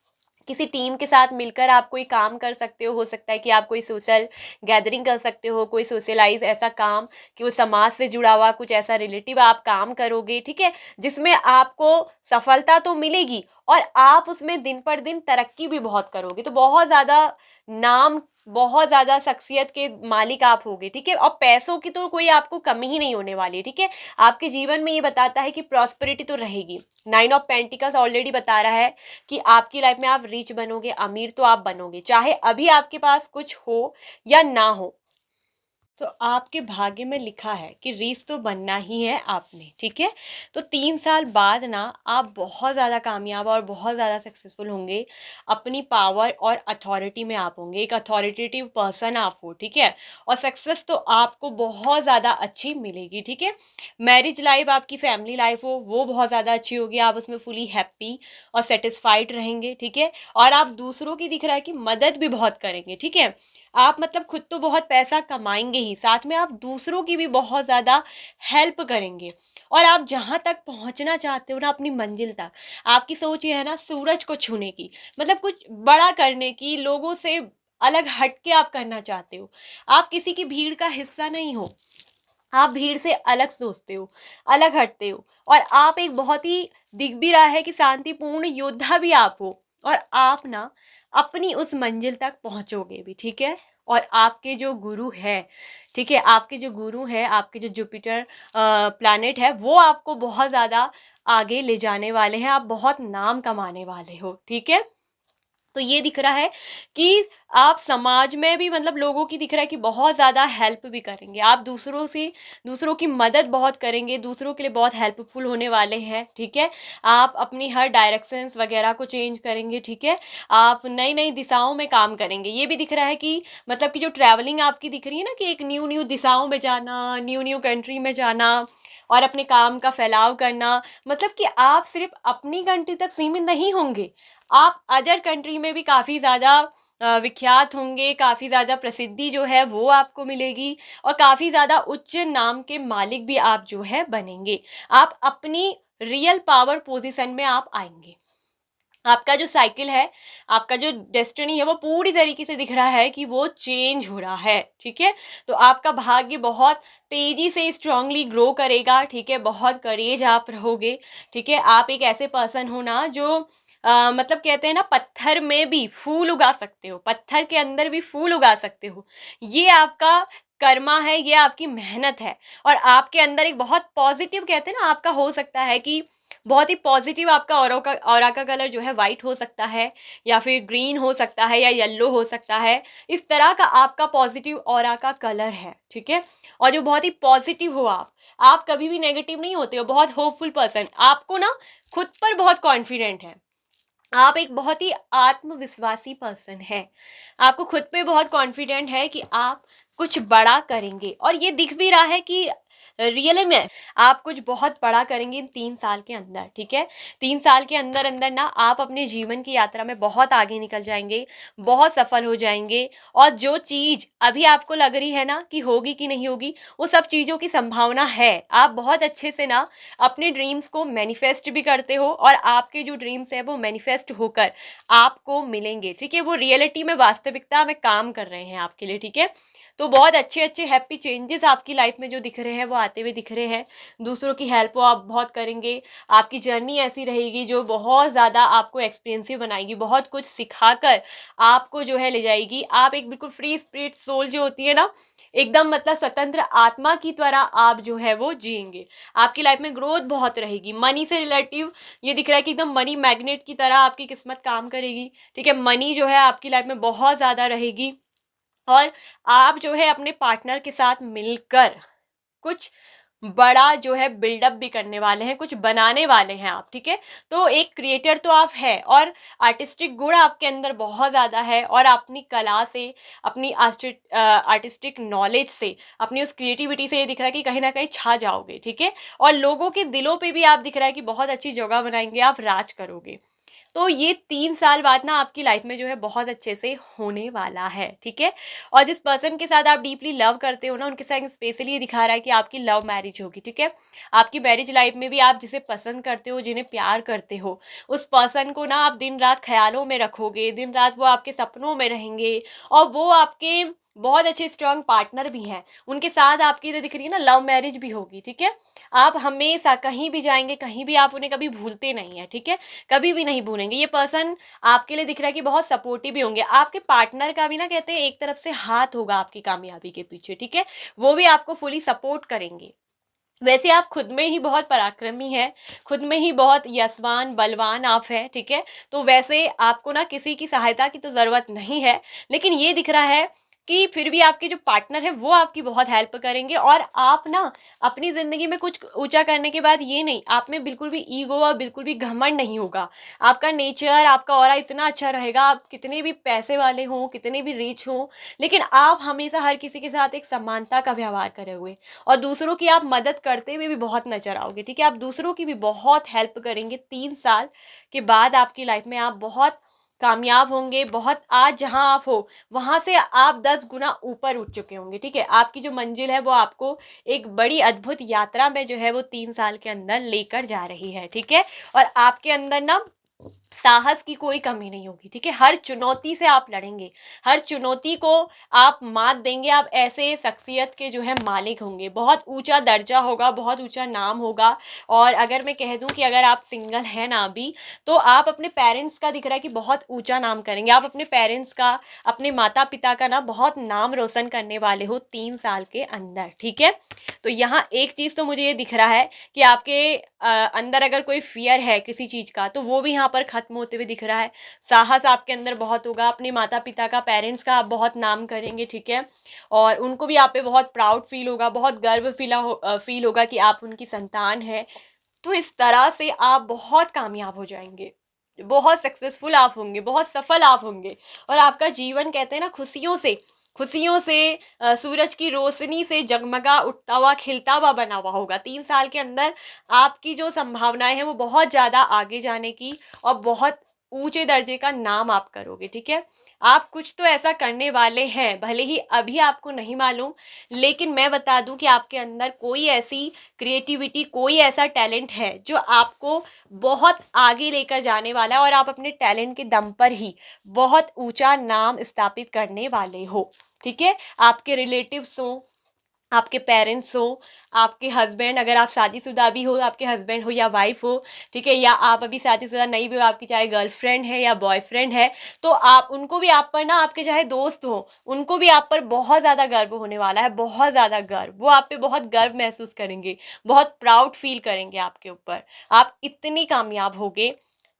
किसी टीम के साथ मिलकर आप कोई काम कर सकते हो सकता है कि आप कोई सोशल गैदरिंग कर सकते हो, कोई सोशलाइज ऐसा काम कि वो समाज से जुड़ा हुआ कुछ ऐसा रिलेटिव आप काम करोगे। ठीक है, जिसमें आपको सफलता तो मिलेगी और आप उसमें दिन पर दिन तरक्की भी बहुत करोगे, तो बहुत ज़्यादा नाम, बहुत ज़्यादा शख्सियत के मालिक आप होगे। ठीक है, और पैसों की तो कोई आपको कमी ही नहीं होने वाली है। ठीक है, आपके जीवन में ये बताता है कि प्रॉस्पेरिटी तो रहेगी। 9 ऑफ पेंटिकल्स ऑलरेडी बता रहा है कि आपकी लाइफ में आप रिच बनोगे, अमीर तो आप बनोगे, चाहे अभी आपके पास कुछ हो या ना हो। तो आपके भाग्य में लिखा है कि रीच तो बनना ही है आपने। ठीक है, तो 3 साल बाद ना आप बहुत ज़्यादा कामयाब और बहुत ज़्यादा सक्सेसफुल होंगे। अपनी पावर और अथॉरिटी में आप होंगे, एक अथॉरिटेटिव पर्सन आप हो। ठीक है, और सक्सेस तो आपको बहुत ज़्यादा अच्छी मिलेगी। ठीक है, मैरिज लाइफ, आपकी फैमिली लाइफ हो वो बहुत ज़्यादा अच्छी होगी, आप उसमें फुली हैप्पी और सेटिस्फाइड रहेंगे। ठीक है, और आप दूसरों की दिख रहा है कि मदद भी बहुत करेंगे। ठीक है, आप मतलब खुद तो बहुत पैसा कमाएंगे ही, साथ में आप दूसरों की भी बहुत ज़्यादा हेल्प करेंगे। और आप जहाँ तक पहुँचना चाहते हो ना, अपनी मंजिल तक, आपकी सोच ये है ना सूरज को छूने की, मतलब कुछ बड़ा करने की, लोगों से अलग हट के आप करना चाहते हो। आप किसी की भीड़ का हिस्सा नहीं हो, आप भीड़ से अलग सोचते हो, अलग हटते हो, और आप एक बहुत ही दिख भी रहा है कि शांतिपूर्ण योद्धा भी आप हो, और आप ना अपनी उस मंजिल तक पहुंचोगे भी। ठीक है, और आपके जो गुरु है, ठीक है, आपके जो गुरु है, आपके जो जुपिटर प्लैनेट है, वो आपको बहुत ज़्यादा आगे ले जाने वाले हैं, आप बहुत नाम कमाने वाले हो। ठीक है, तो ये दिख रहा है कि आप समाज में भी, मतलब लोगों की दिख रहा है कि बहुत ज़्यादा हेल्प भी करेंगे आप, दूसरों से दूसरों की मदद बहुत करेंगे, दूसरों के लिए बहुत हेल्पफुल होने वाले हैं। ठीक है, आप अपनी हर डायरेक्शंस वगैरह को चेंज करेंगे। ठीक है, आप नई नई दिशाओं में काम करेंगे। ये भी दिख रहा है कि मतलब कि जो ट्रैवलिंग आपकी दिख रही है ना, कि एक न्यू न्यू दिशाओं में जाना, न्यू न्यू कंट्री में जाना और अपने काम का फैलाव करना, मतलब कि आप सिर्फ अपनी कंट्री तक सीमित नहीं होंगे, आप अदर कंट्री में भी काफ़ी ज़्यादा विख्यात होंगे, काफ़ी ज़्यादा प्रसिद्धि जो है वो आपको मिलेगी, और काफ़ी ज़्यादा उच्च नाम के मालिक भी आप जो है बनेंगे। आप अपनी रियल पावर पोजीशन में आप आएंगे। आपका जो साइकिल है, आपका जो डेस्टिनी है, वो पूरी तरीके से दिख रहा है कि वो चेंज हो रहा है। ठीक है, तो आपका भाग्य बहुत तेज़ी से स्ट्रांगली ग्रो करेगा। ठीक है, बहुत करेज आप रहोगे। ठीक है, आप एक ऐसे पर्सन हो ना जो मतलब कहते हैं ना, पत्थर में भी फूल उगा सकते हो, पत्थर के अंदर भी फूल उगा सकते हो। ये आपका कर्मा है, ये आपकी मेहनत है, और आपके अंदर एक बहुत पॉजिटिव, कहते हैं ना, आपका हो सकता है कि बहुत ही पॉजिटिव आपका ऑरा का कलर जो है वाइट हो सकता है, या फिर ग्रीन हो सकता है, या येलो हो सकता है। इस तरह का आपका पॉजिटिव ऑरा का कलर है। ठीक है, और जो बहुत ही पॉजिटिव हो आप कभी भी नेगेटिव नहीं होते हो, बहुत होपफुल पर्सन, आपको ना खुद पर बहुत कॉन्फिडेंट है, आप एक बहुत ही आत्मविश्वासी पर्सन है, आपको खुद पे बहुत कॉन्फिडेंट है कि आप कुछ बड़ा करेंगे, और ये दिख भी रहा है कि रियल में आप कुछ बहुत बड़ा करेंगे इन 3 साल के अंदर। ठीक है, 3 साल के अंदर अंदर ना आप अपने जीवन की यात्रा में बहुत आगे निकल जाएंगे, बहुत सफल हो जाएंगे, और जो चीज़ अभी आपको लग रही है ना कि होगी कि नहीं होगी, वो सब चीज़ों की संभावना है। आप बहुत अच्छे से ना अपने ड्रीम्स को मैनिफेस्ट भी करते हो, और आपके जो ड्रीम्स है वो मैनिफेस्ट होकर आपको मिलेंगे। ठीक है, वो रियलिटी में, वास्तविकता में काम कर रहे हैं आपके लिए। ठीक है, तो बहुत अच्छे अच्छे हैप्पी चेंजेस आपकी लाइफ में जो दिख रहे हैं वो आते हुए दिख रहे हैं। दूसरों की हेल्प वो आप बहुत करेंगे, आपकी जर्नी ऐसी रहेगी जो बहुत ज़्यादा आपको एक्सपीरियंसिव बनाएगी, बहुत कुछ सिखाकर आपको जो है ले जाएगी। आप एक बिल्कुल फ्री स्पिरिट सोल जो होती है ना, एकदम मतलब स्वतंत्र आत्मा की तरह आप जो है वो जिएंगे। आपकी लाइफ में ग्रोथ बहुत रहेगी। मनी से रिलेटिव ये दिख रहा है कि एकदम मनी मैग्नेट की तरह आपकी किस्मत काम करेगी। ठीक है, मनी जो है आपकी लाइफ में बहुत ज़्यादा रहेगी, और आप जो है अपने पार्टनर के साथ मिलकर कुछ बड़ा जो है बिल्डअप भी करने वाले हैं, कुछ बनाने वाले हैं आप, ठीक है। तो एक क्रिएटर तो आप है, और आर्टिस्टिक गुण आपके अंदर बहुत ज़्यादा है, और अपनी कला से, अपनी आर्टिस्टिक नॉलेज से, अपनी उस क्रिएटिविटी से ये दिख रहा है कि कहीं ना कहीं छा जाओगे, ठीक है। और लोगों के दिलों पे भी आप दिख रहा है कि बहुत अच्छी जगह बनाएंगे, आप राज करोगे। तो ये 3 साल बाद ना आपकी लाइफ में जो है बहुत अच्छे से होने वाला है, ठीक है। और जिस पर्सन के साथ आप डीपली लव करते हो ना, उनके साथ स्पेशली ये दिखा रहा है कि आपकी लव मैरिज होगी, ठीक है। आपकी मैरिज लाइफ में भी आप जिसे पसंद करते हो, जिन्हें प्यार करते हो, उस पर्सन को ना आप दिन रात ख्यालों में रखोगे, दिन रात वो आपके सपनों में रहेंगे, और वो आपके बहुत अच्छे स्ट्रांग पार्टनर भी हैं। उनके साथ आपकी तो दिख रही है ना लव मैरिज भी होगी, ठीक है। आप हमेशा कहीं भी जाएंगे, कहीं भी आप उन्हें कभी भूलते नहीं है, ठीक है। कभी भी नहीं भूलेंगे। ये पर्सन आपके लिए दिख रहा है कि बहुत सपोर्टिव भी होंगे। आपके पार्टनर का भी ना कहते हैं एक तरफ से हाथ होगा आपकी कामयाबी के पीछे, ठीक है। वो भी आपको फुली सपोर्ट करेंगे। वैसे आप खुद में ही बहुत पराक्रमी हैं, खुद में ही बहुत यशवान बलवान आप हैं, ठीक है। तो वैसे आपको ना किसी की सहायता की तो ज़रूरत नहीं है, लेकिन ये दिख रहा है कि फिर भी आपके जो पार्टनर है वो आपकी बहुत हेल्प करेंगे। और आप ना अपनी ज़िंदगी में कुछ ऊंचा करने के बाद ये नहीं, आप में बिल्कुल भी ईगो और बिल्कुल भी घमंड नहीं होगा। आपका नेचर, आपका ऑरा इतना अच्छा रहेगा, आप कितने भी पैसे वाले हों, कितने भी रिच हों, लेकिन आप हमेशा हर किसी के साथ एक समानता का व्यवहार करे हुए, और दूसरों की आप मदद करते हुए भी बहुत नजर आओगे, ठीक है। आप दूसरों की भी बहुत हेल्प करेंगे। 3 साल के बाद आपकी लाइफ में आप बहुत कामयाब होंगे, बहुत आज जहां आप हो वहां से आप 10 गुना ऊपर उठ चुके होंगे, ठीक है। आपकी जो मंजिल है वो आपको एक बड़ी अद्भुत यात्रा में जो है वो 3 साल के अंदर लेकर जा रही है, ठीक है। और आपके अंदर ना साहस की कोई कमी नहीं होगी, ठीक है। हर चुनौती से आप लड़ेंगे, हर चुनौती को आप मात देंगे। आप ऐसे शख्सियत के जो है मालिक होंगे, बहुत ऊंचा दर्जा होगा, बहुत ऊंचा नाम होगा। और अगर मैं कह दूं कि अगर आप सिंगल हैं ना अभी, तो आप अपने पेरेंट्स का दिख रहा है कि बहुत ऊंचा नाम करेंगे। आप अपने पेरेंट्स का, अपने माता पिता का ना बहुत नाम रोशन करने वाले हो 3 साल के अंदर, ठीक है। तो यहाँ एक चीज़ तो मुझे ये दिख रहा है कि आपके अंदर अगर कोई फियर है किसी चीज़ का, तो वो भी यहाँ पर ख़त्म होते हुए दिख रहा है। साहस आपके अंदर बहुत होगा, अपने माता पिता का, पेरेंट्स का आप बहुत नाम करेंगे, ठीक है। और उनको भी आप पे बहुत प्राउड फील होगा, बहुत गर्व फील होगा कि आप उनकी संतान हैं। तो इस तरह से आप बहुत कामयाब हो जाएंगे, बहुत सक्सेसफुल आप होंगे, बहुत सफल आप होंगे। और आपका जीवन कहते हैं ना खुशियों से, खुशियों से, सूरज की रोशनी से जगमगा उठता हुआ, खिलता हुआ बना हुआ होगा। 3 साल के अंदर आपकी जो संभावनाएं हैं वो बहुत ज़्यादा आगे जाने की, और बहुत ऊंचे दर्जे का नाम आप करोगे, ठीक है। आप कुछ तो ऐसा करने वाले हैं, भले ही अभी आपको नहीं मालूम, लेकिन मैं बता दूं कि आपके अंदर कोई ऐसी क्रिएटिविटी, कोई ऐसा टैलेंट है जो आपको बहुत आगे लेकर जाने वाला है, और आप अपने टैलेंट के दम पर ही बहुत ऊंचा नाम स्थापित करने वाले हो, ठीक है। आपके रिलेटिव्स हो, आपके पेरेंट्स हो, आपके हस्बैंड, अगर आप शादीशुदा भी हो, आपके हस्बैंड हो या वाइफ हो, ठीक है, या आप अभी शादीशुदा नहीं भी हो, आपकी चाहे गर्लफ्रेंड है या बॉयफ्रेंड है, तो आप उनको भी आप पर ना, आपके चाहे दोस्त हो, उनको भी आप पर बहुत ज़्यादा गर्व होने वाला है, बहुत ज़्यादा गर्व। वो आप पे बहुत गर्व महसूस करेंगे, बहुत प्राउड फील करेंगे आपके ऊपर। आप इतनी कामयाब होगे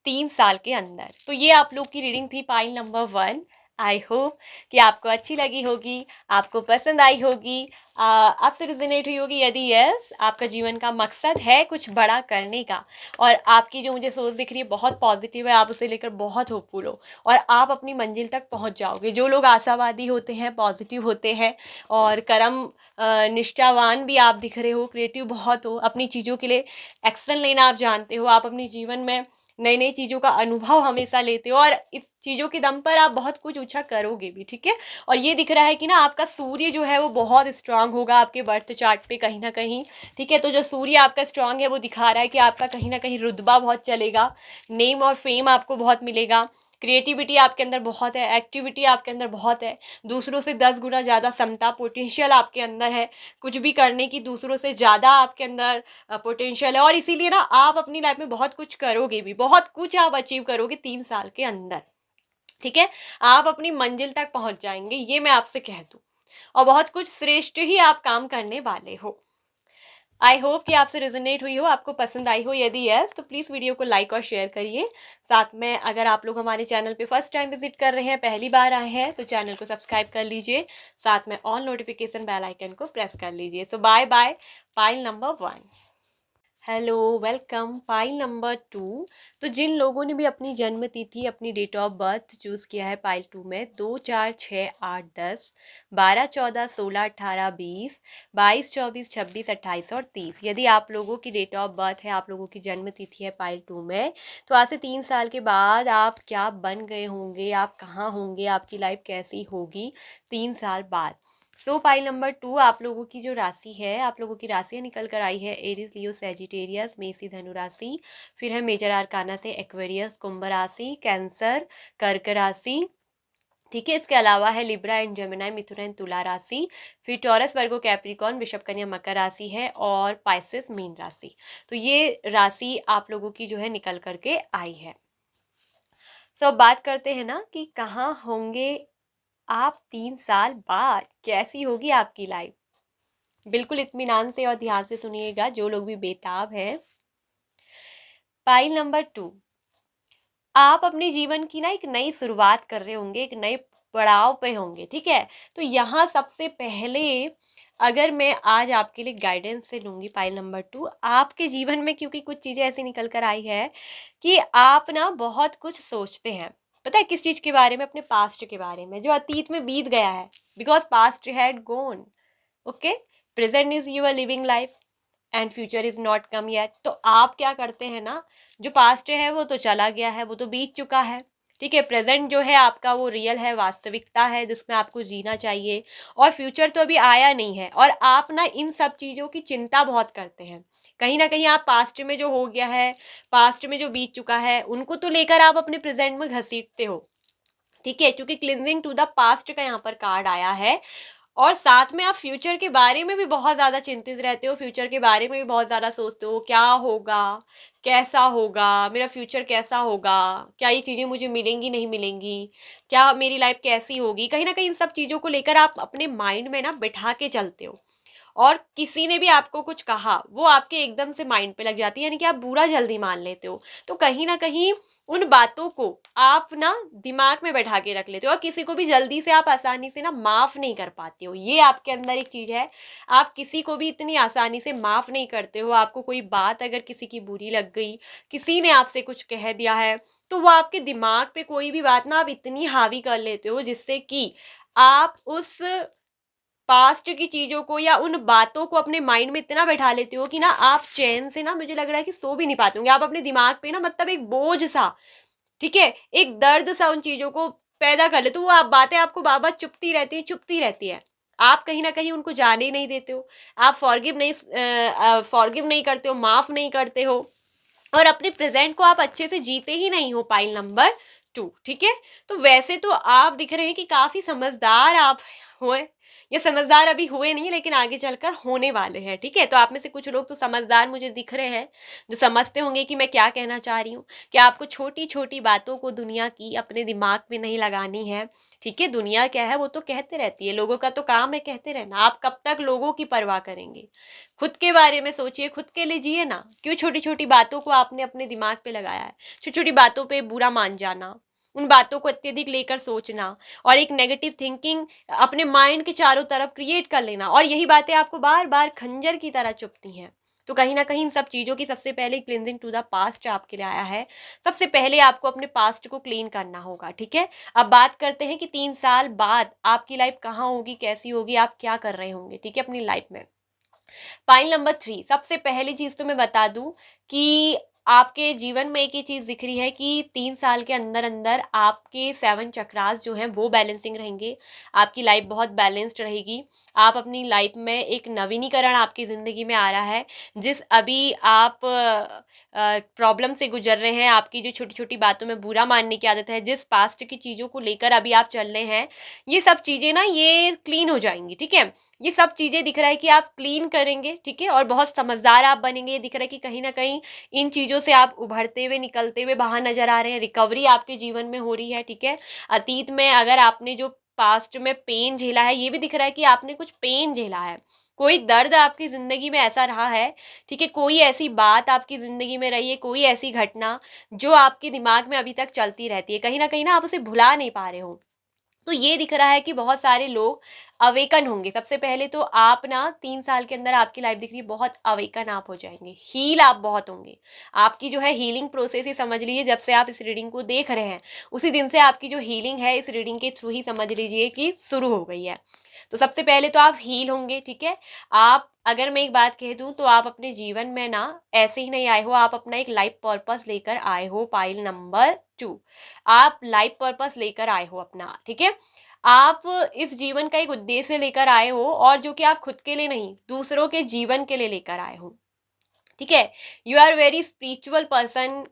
3 साल के अंदर। तो ये आप लोग की रीडिंग थी पाइल नंबर 1। आई होप कि आपको अच्छी लगी होगी, आपको पसंद आई होगी, आपसे रिजोनेट हुई होगी। यदि यस, आपका जीवन का मकसद है कुछ बड़ा करने का, और आपकी जो मुझे सोच दिख रही है बहुत पॉजिटिव है, आप उसे लेकर बहुत होपफुल हो, और आप अपनी मंजिल तक पहुंच जाओगे। जो लोग आशावादी होते हैं, पॉजिटिव होते हैं, और कर्म निष्ठावान भी आप दिख रहे हो, क्रिएटिव बहुत हो, अपनी चीज़ों के लिए एक्शन लेना आप जानते हो, आप अपनी जीवन में नई नई चीज़ों का अनुभव हमेशा लेते हो, और इस चीज़ों के दम पर आप बहुत कुछ ऊंचा करोगे भी, ठीक है। और ये दिख रहा है कि ना आपका सूर्य जो है वो बहुत स्ट्रांग होगा आपके बर्थ चार्ट पे कहीं ना कहीं, ठीक है। तो जो सूर्य आपका स्ट्रांग है वो दिखा रहा है कि आपका कहीं ना कहीं रुतबा बहुत चलेगा, नेम और फेम आपको बहुत मिलेगा, क्रिएटिविटी आपके अंदर बहुत है, एक्टिविटी आपके अंदर बहुत है, दूसरों से 10 गुना ज़्यादा क्षमता, पोटेंशियल आपके अंदर है, कुछ भी करने की दूसरों से ज़्यादा आपके अंदर पोटेंशियल है। और इसीलिए ना आप अपनी लाइफ में बहुत कुछ करोगे भी, बहुत कुछ आप अचीव करोगे 3 साल के अंदर, ठीक है। आप अपनी मंजिल तक पहुंच जाएंगे, ये मैं आपसे कह दूं, और बहुत कुछ श्रेष्ठ ही आप काम करने वाले हो। आई होप कि आपसे रेजोनेट हुई हो, आपको पसंद आई हो। यदि यस तो प्लीज़ वीडियो को लाइक और शेयर करिए। साथ में अगर आप लोग हमारे चैनल पे फर्स्ट टाइम विजिट कर रहे हैं, पहली बार आए हैं, तो चैनल को सब्सक्राइब कर लीजिए। साथ में ऑल नोटिफिकेशन बेल आइकन को प्रेस कर लीजिए। So bye bye, pile number 1। Hello, welcome pile number 2। तो जिन लोगों ने भी अपनी जन्म तिथि, अपनी डेट ऑफ बर्थ चूज़ किया है पाइल 2 में, 2, 4, 6, 8, 10, 12, 14, 16, 18, 20, 22, 24, 26, 28 और 30, यदि आप लोगों की डेट ऑफ बर्थ है, आप लोगों की जन्म तिथि है पाइल 2 में, तो आज से 3 साल के बाद आप क्या बन गए होंगे, आप कहाँ होंगे, आपकी लाइफ कैसी होगी 3 साल बाद। पाइल नंबर 2, आप लोगों की जो राशि है, आप लोगों की राशियाँ निकल कर आई है एरीज, लियो, सैजिटेरियस, मेषी, धनु राशि। फिर है मेजर आर्काना से एक्वेरियस, कुंभ राशि, कैंसर, कर्क राशि। ठीक है, इसके अलावा है Libra and Gemini, Mithun and तुला राशि। फिर टॉरस, वर्गो, कैप्रिकॉर्न, वृषभ, कन्या, मकर राशि है, और पाइसेस, मीन राशि। तो ये राशि आप लोगों की जो है निकल करके आई है। अब बात करते हैं ना कि कहाँ होंगे आप 3 साल बाद, कैसी होगी आपकी लाइफ। बिल्कुल इत्मीनान से और ध्यान से सुनिएगा, जो लोग भी बेताब हैं। पाइल नंबर 2, आप अपने जीवन की ना एक नई शुरुआत कर रहे होंगे, एक नए पड़ाव पे होंगे। ठीक है, तो यहाँ सबसे पहले अगर मैं आज आपके लिए गाइडेंस से लूँगी पाइल नंबर 2, आपके जीवन में क्योंकि कुछ चीज़ें ऐसी निकल कर आई है कि आप ना बहुत कुछ सोचते हैं। पता है किस चीज़ के बारे में? अपने पास्ट के बारे में, जो अतीत में बीत गया है। Because past had gone, okay, present is your living life and future is not come yet. तो आप क्या करते हैं ना, जो पास्ट है वो तो चला गया है, वो तो बीत चुका है। ठीक है, प्रेजेंट जो है आपका वो रियल है, वास्तविकता है जिसमें आपको जीना चाहिए। और फ्यूचर तो अभी आया नहीं है, और आप ना इन सब चीज़ों की चिंता बहुत करते हैं। कहीं ना कहीं आप पास्ट में जो हो गया है, पास्ट में जो बीत चुका है, उनको तो लेकर आप अपने प्रेजेंट में घसीटते हो। ठीक है, क्योंकि क्लिनजिंग टू द पास्ट का यहाँ पर कार्ड आया है। और साथ में आप फ्यूचर के बारे में भी बहुत ज़्यादा चिंतित रहते हो, फ्यूचर के बारे में भी बहुत ज़्यादा सोचते हो, क्या होगा, कैसा होगा, मेरा फ्यूचर कैसा होगा, क्या ये चीज़ें मुझे मिलेंगी नहीं मिलेंगी, क्या मेरी लाइफ कैसी होगी। कहीं ना कहीं इन सब चीज़ों को लेकर आप अपने माइंड में ना बिठा के चलते हो। और किसी ने भी आपको कुछ कहा, वो आपके एकदम से माइंड पे लग जाती है, यानी कि आप बुरा जल्दी मान लेते हो। तो कहीं ना कहीं उन बातों को आप ना दिमाग में बैठा के रख लेते हो, और किसी को भी जल्दी से आप आसानी से ना माफ नहीं कर पाते हो। ये आपके अंदर एक चीज है, आप किसी को भी इतनी आसानी से माफ नहीं करते हो। आपको कोई बात अगर किसी की बुरी लग गई, किसी ने आपसे कुछ कह दिया है, तो वो आपके दिमाग पे कोई भी बात ना आप इतनी हावी कर लेते हो, जिससे कि आप उस पास्ट की चीजों को या उन बातों को अपने माइंड में इतना बैठा लेते हो कि ना आप चैन से ना, मुझे लग रहा है कि सो भी नहीं पाते होंगे। आप अपने दिमाग पे ना, मतलब एक बोझ सा, ठीक है, एक दर्द सा उन चीजों को पैदा कर ले, तो वो आप बातें आपको बार बार चुपती रहती है, चुपती रहती है। आप कहीं ना कहीं उनको जाने ही नहीं देते हो। आप फॉरगिव नहीं करते हो, माफ नहीं करते हो, और अपने प्रेजेंट को आप अच्छे से जीते ही नहीं हो पाइल नंबर 2। ठीक है, तो वैसे तो आप दिख रहे हैं कि काफी समझदार आप हुए, या समझदार अभी हुए नहीं, लेकिन आगे चलकर होने वाले हैं। ठीक है, तो आप में से कुछ लोग तो समझदार मुझे दिख रहे हैं, जो समझते होंगे कि मैं क्या कहना चाह रही हूँ, कि आपको छोटी छोटी बातों को दुनिया की अपने दिमाग में नहीं लगानी है। ठीक है, दुनिया क्या है, वो तो कहते रहती है, लोगों का तो काम है कहते रहना। आप कब तक लोगों की परवाह करेंगे? खुद के बारे में सोचिए, खुद के लिए जिए ना। क्यों छोटी छोटी बातों को आपने अपने दिमाग पे लगाया है? छोटी छोटी बातों पे बुरा मान जाना, उन बातों को अत्यधिक लेकर सोचना, और एक नेगेटिव थिंकिंग अपने माइंड के चारों तरफ क्रिएट कर लेना, और यही बातें आपको बार बार खंजर की तरह चुभती हैं। तो कहीं ना कहीं इन सब चीजों की सबसे पहले क्लिनजिंग टू द पास्ट आपके लिए आया है। सबसे पहले आपको अपने पास्ट को क्लीन करना होगा। ठीक है, अब बात करते हैं कि 3 साल बाद आपकी लाइफ कहाँ होगी, कैसी होगी, आप क्या कर रहे होंगे। ठीक है, अपनी लाइफ में। पाइल नंबर 3, सबसे पहली चीज तो मैं बता दूं कि आपके जीवन में एक ही चीज दिख रही है कि 3 साल के अंदर अंदर आपके 7 चक्रास जो हैं वो बैलेंसिंग रहेंगे। आपकी लाइफ बहुत बैलेंस्ड रहेगी। आप अपनी लाइफ में एक नवीनीकरण आपकी जिंदगी में आ रहा है। जिस अभी आप प्रॉब्लम से गुजर रहे हैं, आपकी जो छोटी छोटी बातों में बुरा मानने की आदत है, जिस पास्ट की चीजों को लेकर अभी आप चल रहे हैं, ये सब चीजें ना ये क्लीन हो जाएंगी। ठीक है, ये सब चीजें दिख रहा है कि आप क्लीन करेंगे। ठीक है, और बहुत समझदार आप बनेंगे। ये दिख रहा है कि कहीं ना कहीं इन चीजों से आप उभरते हुए, निकलते हुए बाहर नजर आ रहे हैं। रिकवरी आपके जीवन में हो रही है। ठीक है, अतीत में अगर आपने जो पास्ट में पेन झेला है, ये भी दिख रहा है कि आपने कुछ पेन झेला है। कोई दर्द आपकी ज़िंदगी में ऐसा रहा है, ठीक है, कोई ऐसी बात आपकी ज़िंदगी में रही है, कोई ऐसी घटना जो आपके दिमाग में अभी तक चलती रहती है, कहीं न कहीं ना आप उसे भुला नहीं पा रहे हो। तो ये दिख रहा है कि बहुत सारे लोग अवेकन होंगे। सबसे पहले तो आप ना 3 साल के अंदर आपकी लाइफ दिख रही है, बहुत अवेकन आप हो जाएँगे, हील आप बहुत होंगे। आपकी जो है हीलिंग प्रोसेस ही समझ लीजिए, जब से आप इस रीडिंग को देख रहे हैं, उसी दिन से आपकी जो हीलिंग है इस रीडिंग के थ्रू ही समझ लीजिए कि शुरू हो गई है। तो सबसे पहले तो आप हील होंगे, ठीक है? आप, अगर मैं एक बात कह दूँ तो आप अपने जीवन में ना ऐसे ही नहीं आए हो, आप अपना एक लाइफ पर्पस लेकर आए हो, पाइल नंबर 2। आप लाइफ पर्पस लेकर आए हो अपना, ठीक है? आप इस जीवन का एक उद्देश्य लेकर आए हो, और जो कि आप खुद के लिए नहीं, दूसरों के जीवन के लिए लेकर आए हो, ठीक है? You are very spiritual person,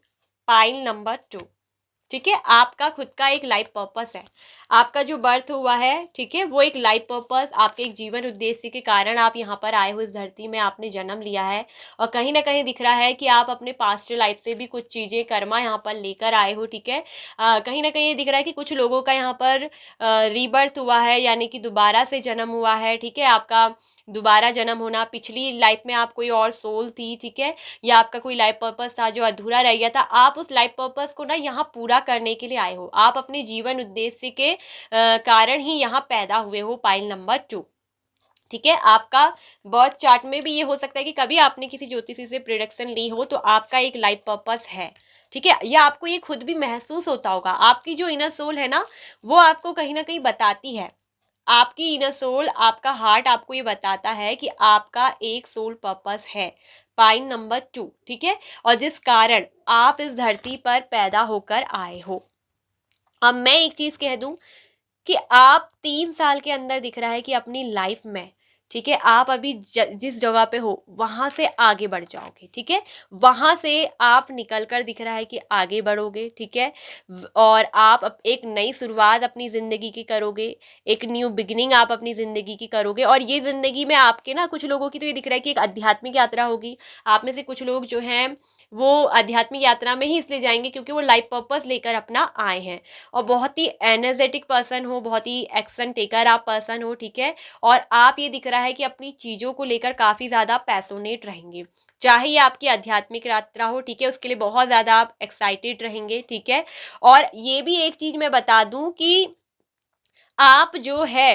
pile number 2। ठीक है, आपका खुद का एक लाइफ पर्पस है, आपका जो बर्थ हुआ है, ठीक है, वो एक लाइफ पर्पस, आपके एक जीवन उद्देश्य के कारण आप यहाँ पर आए हो, इस धरती में आपने जन्म लिया है। और कहीं ना कहीं दिख रहा है कि आप अपने पास्ट लाइफ से भी कुछ चीज़ें कर्मा यहाँ पर लेकर आए हो, ठीक है। कहीं ना कहीं ये दिख रहा है कि कुछ लोगों का यहाँ पर रीबर्थ हुआ है, यानी कि दोबारा से जन्म हुआ है, ठीक है। आपका दोबारा जन्म होना, पिछली लाइफ में आप कोई और सोल थी, ठीक है, या आपका कोई लाइफ पर्पस था जो अधूरा रह गया था, आप उस लाइफ पर्पस को ना यहाँ पूरा करने के लिए आए हो। आप अपने जीवन उद्देश्य के कारण ही यहाँ पैदा हुए हो, पाइल नंबर 2। ठीक है, आपका बर्थ चार्ट में भी ये हो सकता है कि कभी आपने किसी ज्योतिषी से प्रिडिक्शन ली हो, तो आपका एक लाइफ पर्पस है, ठीक है। या आपको ये खुद भी महसूस होता होगा, आपकी जो इनर सोल है ना, वो आपको कहीं ना कहीं बताती है, आपकी इनर सोल, आपका हार्ट आपको ये बताता है कि आपका एक सोल पर्पस है, पाइन नंबर 2, ठीक है। और जिस कारण आप इस धरती पर पैदा होकर आए हो। अब मैं एक चीज कह दूं कि आप 3 साल के अंदर दिख रहा है कि अपनी लाइफ में, ठीक है, आप अभी जिस जगह पे हो वहां से आगे बढ़ जाओगे, ठीक है। वहां से आप निकल कर दिख रहा है कि आगे बढ़ोगे, ठीक है। और आप एक नई शुरुआत अपनी जिंदगी की करोगे, एक न्यू बिगिनिंग आप अपनी जिंदगी की करोगे। और ये जिंदगी में आपके ना कुछ लोगों की तो ये दिख रहा है कि एक आध्यात्मिक यात्रा होगी। आप में से कुछ लोग जो हैं वो आध्यात्मिक यात्रा में ही इसलिए जाएंगे क्योंकि वो लाइफ पर्पस लेकर अपना आए हैं। और बहुत ही एनर्जेटिक पर्सन हो, बहुत ही एक्शन टेकर आप पर्सन हो, ठीक है। और आप, ये दिख रहा है कि अपनी चीज़ों को लेकर काफ़ी ज़्यादा पैशनेट रहेंगे, चाहे ये आपकी आध्यात्मिक यात्रा हो, ठीक है, उसके लिए बहुत ज़्यादा आप एक्साइटेड रहेंगे, ठीक है। और ये भी एक चीज़ मैं बता दूं कि आप जो है,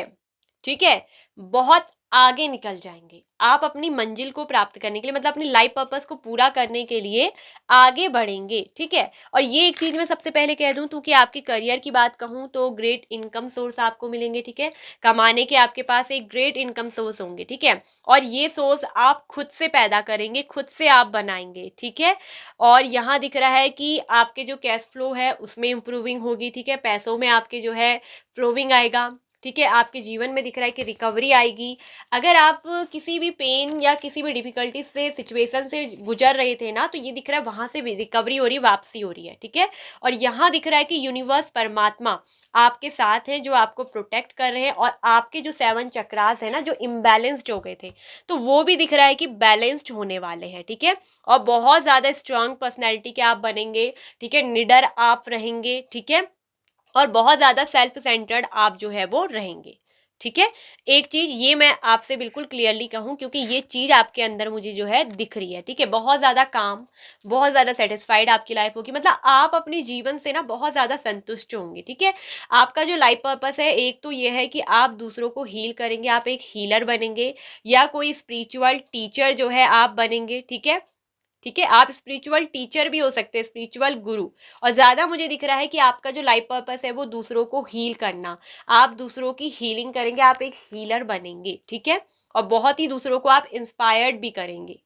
ठीक है, बहुत आगे निकल जाएंगे। आप अपनी मंजिल को प्राप्त करने के लिए, मतलब अपनी लाइफ पर्पस को पूरा करने के लिए आगे बढ़ेंगे, ठीक है। और ये एक चीज मैं सबसे पहले कह दूं तो कि आपके करियर की बात कहूं तो ग्रेट इनकम सोर्स आपको मिलेंगे, ठीक है। कमाने के आपके पास एक ग्रेट इनकम सोर्स होंगे, ठीक है। और ये सोर्स आप खुद से पैदा करेंगे, खुद से आप बनाएंगे, ठीक है। और यहाँ दिख रहा है कि आपके जो कैश फ्लो है उसमें इंप्रूविंग होगी, ठीक है। पैसों में आपके जो है फ्लोविंग आएगा, ठीक है। आपके जीवन में दिख रहा है कि रिकवरी आएगी। अगर आप किसी भी पेन या किसी भी डिफिकल्टी से, सिचुएशन से गुजर रहे थे ना, तो ये दिख रहा है वहां से भी रिकवरी हो रही, वापसी हो रही है, ठीक है। और यहाँ दिख रहा है कि यूनिवर्स, परमात्मा आपके साथ है, जो आपको प्रोटेक्ट कर रहे हैं। और आपके जो 7 चक्रास है ना, जो इम्बैलेंस्ड हो गए थे, तो वो भी दिख रहा है कि बैलेंस्ड होने वाले हैं, ठीक है। और बहुत ज्यादा स्ट्रांग पर्सनैलिटी के आप बनेंगे, ठीक है। निडर आप रहेंगे, ठीक है। और बहुत ज़्यादा सेल्फ सेंटर्ड आप जो है वो रहेंगे, ठीक है। एक चीज़ ये मैं आपसे बिल्कुल क्लियरली कहूँ, क्योंकि ये चीज़ आपके अंदर मुझे जो है दिख रही है, ठीक है। बहुत ज़्यादा काम, बहुत ज़्यादा सेटिस्फाइड आपकी लाइफ होगी, मतलब आप अपने जीवन से ना बहुत ज़्यादा संतुष्ट होंगे, ठीक है। आपका जो लाइफ पर्पस है, एक तो ये है कि आप दूसरों को हील करेंगे, आप एक हीलर बनेंगे, या कोई स्पिरिचुअल टीचर जो है आप बनेंगे, ठीक है। ठीक है, आप स्पिरिचुअल टीचर भी हो सकते हैं, स्पिरिचुअल गुरु। और ज्यादा मुझे दिख रहा है कि आपका जो लाइफ पर्पस है वो दूसरों को हील करना, आप दूसरों की हीलिंग करेंगे, आप एक हीलर बनेंगे, ठीक है। और बहुत ही दूसरों को आप इंस्पायर्ड भी करेंगे,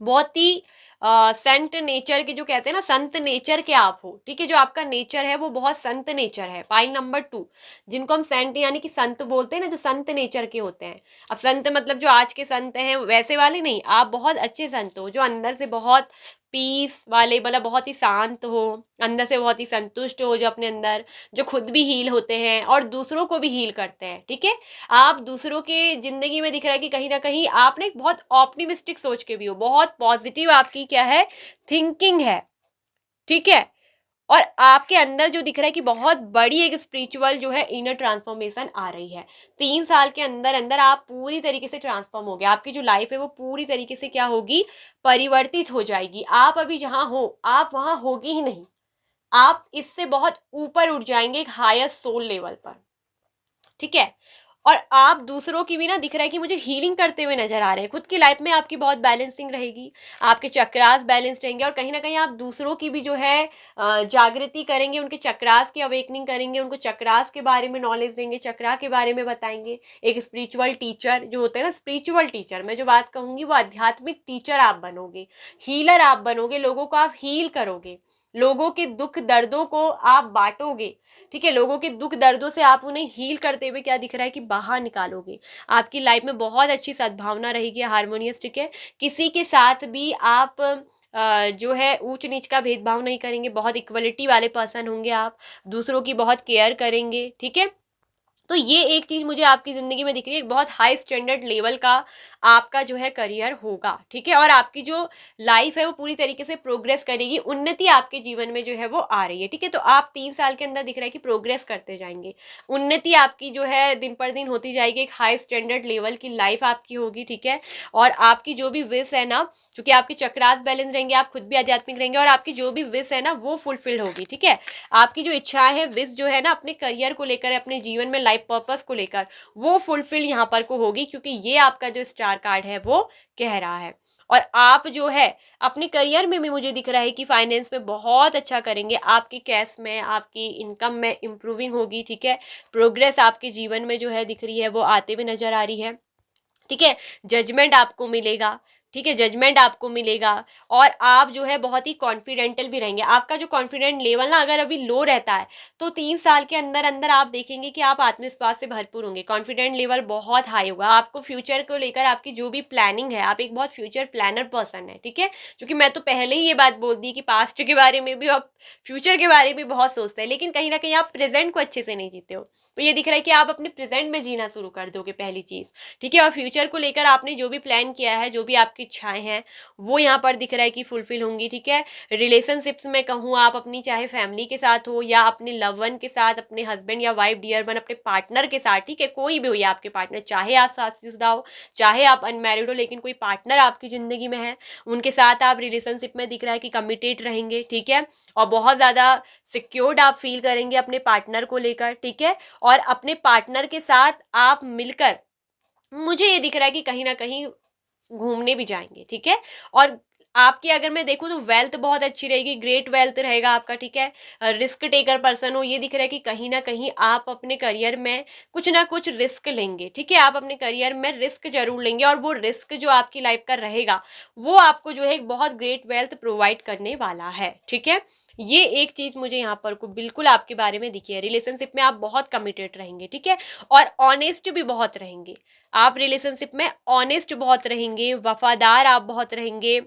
बहुत ही संत नेचर के, जो कहते हैं ना संत नेचर के आप हो, ठीक है। जो आपका नेचर है वो बहुत संत नेचर है, पाइल नंबर 2, जिनको हम सेंट यानी कि संत बोलते हैं ना, जो संत नेचर के होते हैं। अब संत मतलब जो आज के संत हैं वैसे वाले नहीं, आप बहुत अच्छे संत हो, जो अंदर से बहुत पीस वाले, मतलब बहुत ही शांत हो, अंदर से बहुत ही संतुष्ट हो, जो अपने अंदर, जो खुद भी हील होते हैं और दूसरों को भी हील करते हैं, ठीक है। आप दूसरों के जिंदगी में दिख रहा है कि कहीं ना कहीं आपने एक बहुत ऑप्टिमिस्टिक सोच के भी हो, बहुत पॉजिटिव आपकी क्या है, थिंकिंग है, ठीक है। और आपके अंदर जो दिख रहा है कि बहुत बड़ी एक स्पिरिचुअल जो है इनर ट्रांसफॉर्मेशन आ रही है। 3 साल के अंदर अंदर आप पूरी तरीके से ट्रांसफॉर्म हो गए, आपकी जो लाइफ है वो पूरी तरीके से क्या होगी, परिवर्तित हो जाएगी। आप अभी जहां हो आप वहां होगी ही नहीं, आप इससे बहुत ऊपर उठ जाएंगे एक हायर सोल लेवल पर, ठीक है। और आप दूसरों की भी ना दिख रहा है कि मुझे हीलिंग करते हुए नजर आ रहे हैं। खुद की लाइफ में आपकी बहुत बैलेंसिंग रहेगी, आपके चक्रास बैलेंस रहेंगे और कहीं ना कहीं आप दूसरों की भी जो है जागृति करेंगे, उनके चक्रास की अवेकनिंग करेंगे, उनको चक्रास के बारे में नॉलेज देंगे, चक्रा के बारे में बताएंगे। एक स्पिरिचुअल टीचर जो होते हैं ना, स्पिरिचुअल टीचर मैं जो बात कहूंगी वो आध्यात्मिक टीचर आप बनोगे, हीलर आप बनोगे, लोगों को आप हील करोगे, लोगों के दुख दर्दों को आप बांटोगे, ठीक है। लोगों के दुख दर्दों से आप उन्हें हील करते हुए क्या दिख रहा है कि बाहर निकालोगे। आपकी लाइफ में बहुत अच्छी सद्भावना रहेगी, हारमोनियस, ठीक है। किसी के साथ भी आप जो है ऊंच नीच का भेदभाव नहीं करेंगे, बहुत इक्वलिटी वाले पर्सन होंगे आप, दूसरों की बहुत केयर करेंगे, ठीक है। तो ये एक चीज मुझे आपकी जिंदगी में दिख रही है, एक बहुत हाई स्टैंडर्ड लेवल का आपका जो है करियर होगा, ठीक है। और आपकी जो लाइफ है वो पूरी तरीके से प्रोग्रेस करेगी, उन्नति आपके जीवन में जो है वो आ रही है, ठीक है। तो आप 3 साल के अंदर दिख रहा है कि प्रोग्रेस करते जाएंगे, उन्नति आपकी जो है दिन पर दिन होती जाएगी, एक हाई स्टैंडर्ड लेवल की लाइफ आपकी होगी, ठीक है। और आपकी जो भी विश है ना, क्योंकि आपके चक्रास बैलेंस रहेंगे, आप खुद भी आध्यात्मिक रहेंगे, और आपकी जो भी विश है ना वो फुलफिल होगी, ठीक है। आपकी जो इच्छाएं है, विश जो है ना अपने करियर को लेकर, अपने जीवन में लाइफ पर्पस को लेकर, वो फुलफिल यहाँ पर को होगी, क्योंकि ये आपका जो स्टार कार्ड है वो कह रहा है। और आप जो है अपने करियर में भी मुझे दिख रहा है कि फाइनेंस में बहुत अच्छा करेंगे, आपकी कैश में, आपकी इनकम में इंप्रूविंग होगी, ठीक है। प्रोग्रेस आपके जीवन में जो है दिख रही है वो आते हुए नजर आ रही है, ठीक है। जजमेंट आपको मिलेगा, ठीक है, जजमेंट आपको मिलेगा। और आप जो है बहुत ही कॉन्फिडेंटल भी रहेंगे। आपका जो कॉन्फिडेंट लेवल ना अगर अभी लो रहता है तो 3 साल के अंदर अंदर आप देखेंगे कि आप आत्मविश्वास से भरपूर होंगे, कॉन्फिडेंट लेवल बहुत हाई होगा। आपको फ्यूचर को लेकर आपकी जो भी प्लानिंग है, आप एक बहुत फ्यूचर प्लानर पर्सन है, ठीक है। क्योंकि मैं तो पहले ही ये बात बोल दी कि पास्ट के बारे में भी आप फ्यूचर के बारे में बहुत सोचते हैं, लेकिन कहीं ना कहीं आप प्रेजेंट को अच्छे से नहीं जीते हो। तो ये दिख रहा है कि आप अपने प्रेजेंट में जीना शुरू कर दोगे, पहली चीज, ठीक है। और फ्यूचर को लेकर आपने जो भी प्लान किया है, जो भी आपकी इच्छाएं हैं वो यहाँ पर दिख रहा है कि फुलफिल होंगी, ठीक है। रिलेशनशिप्स में कहूँ, आप अपनी चाहे फैमिली के साथ हो या अपने लव वन के साथ, अपने हस्बैंड या वाइफ, डियर वन, अपने पार्टनर के साथ, ठीक है, कोई भी हो या आपके पार्टनर, चाहे आप शादीशुदा हो चाहे आप अनमैरिड हो, लेकिन कोई पार्टनर आपकी जिंदगी में है, उनके साथ आप रिलेशनशिप में दिख रहा है कि कमिटेड रहेंगे, ठीक है। और बहुत ज्यादा सिक्योर्ड आप फील करेंगे अपने पार्टनर को लेकर, ठीक है। और अपने पार्टनर के साथ आप मिलकर मुझे ये दिख रहा है कि कहीं ना कहीं घूमने भी जाएंगे, ठीक है। और आपकी अगर मैं देखूं तो वेल्थ बहुत अच्छी रहेगी, ग्रेट वेल्थ रहेगा आपका, ठीक है। रिस्क टेकर पर्सन हो, ये दिख रहा है कि कहीं ना कहीं आप अपने करियर में कुछ ना कुछ रिस्क लेंगे, ठीक है। आप अपने करियर में रिस्क जरूर लेंगे, और वो रिस्क जो आपकी लाइफ का रहेगा वो आपको जो है एक बहुत ग्रेट वेल्थ प्रोवाइड करने वाला है, ठीक है। ये एक चीज मुझे यहाँ पर को बिल्कुल आपके बारे में दिखी है। रिलेशनशिप में आप बहुत कमिटेड रहेंगे, ठीक है। और ऑनेस्ट भी बहुत रहेंगे, आप रिलेशनशिप में ऑनेस्ट बहुत रहेंगे, वफादार आप बहुत रहेंगे,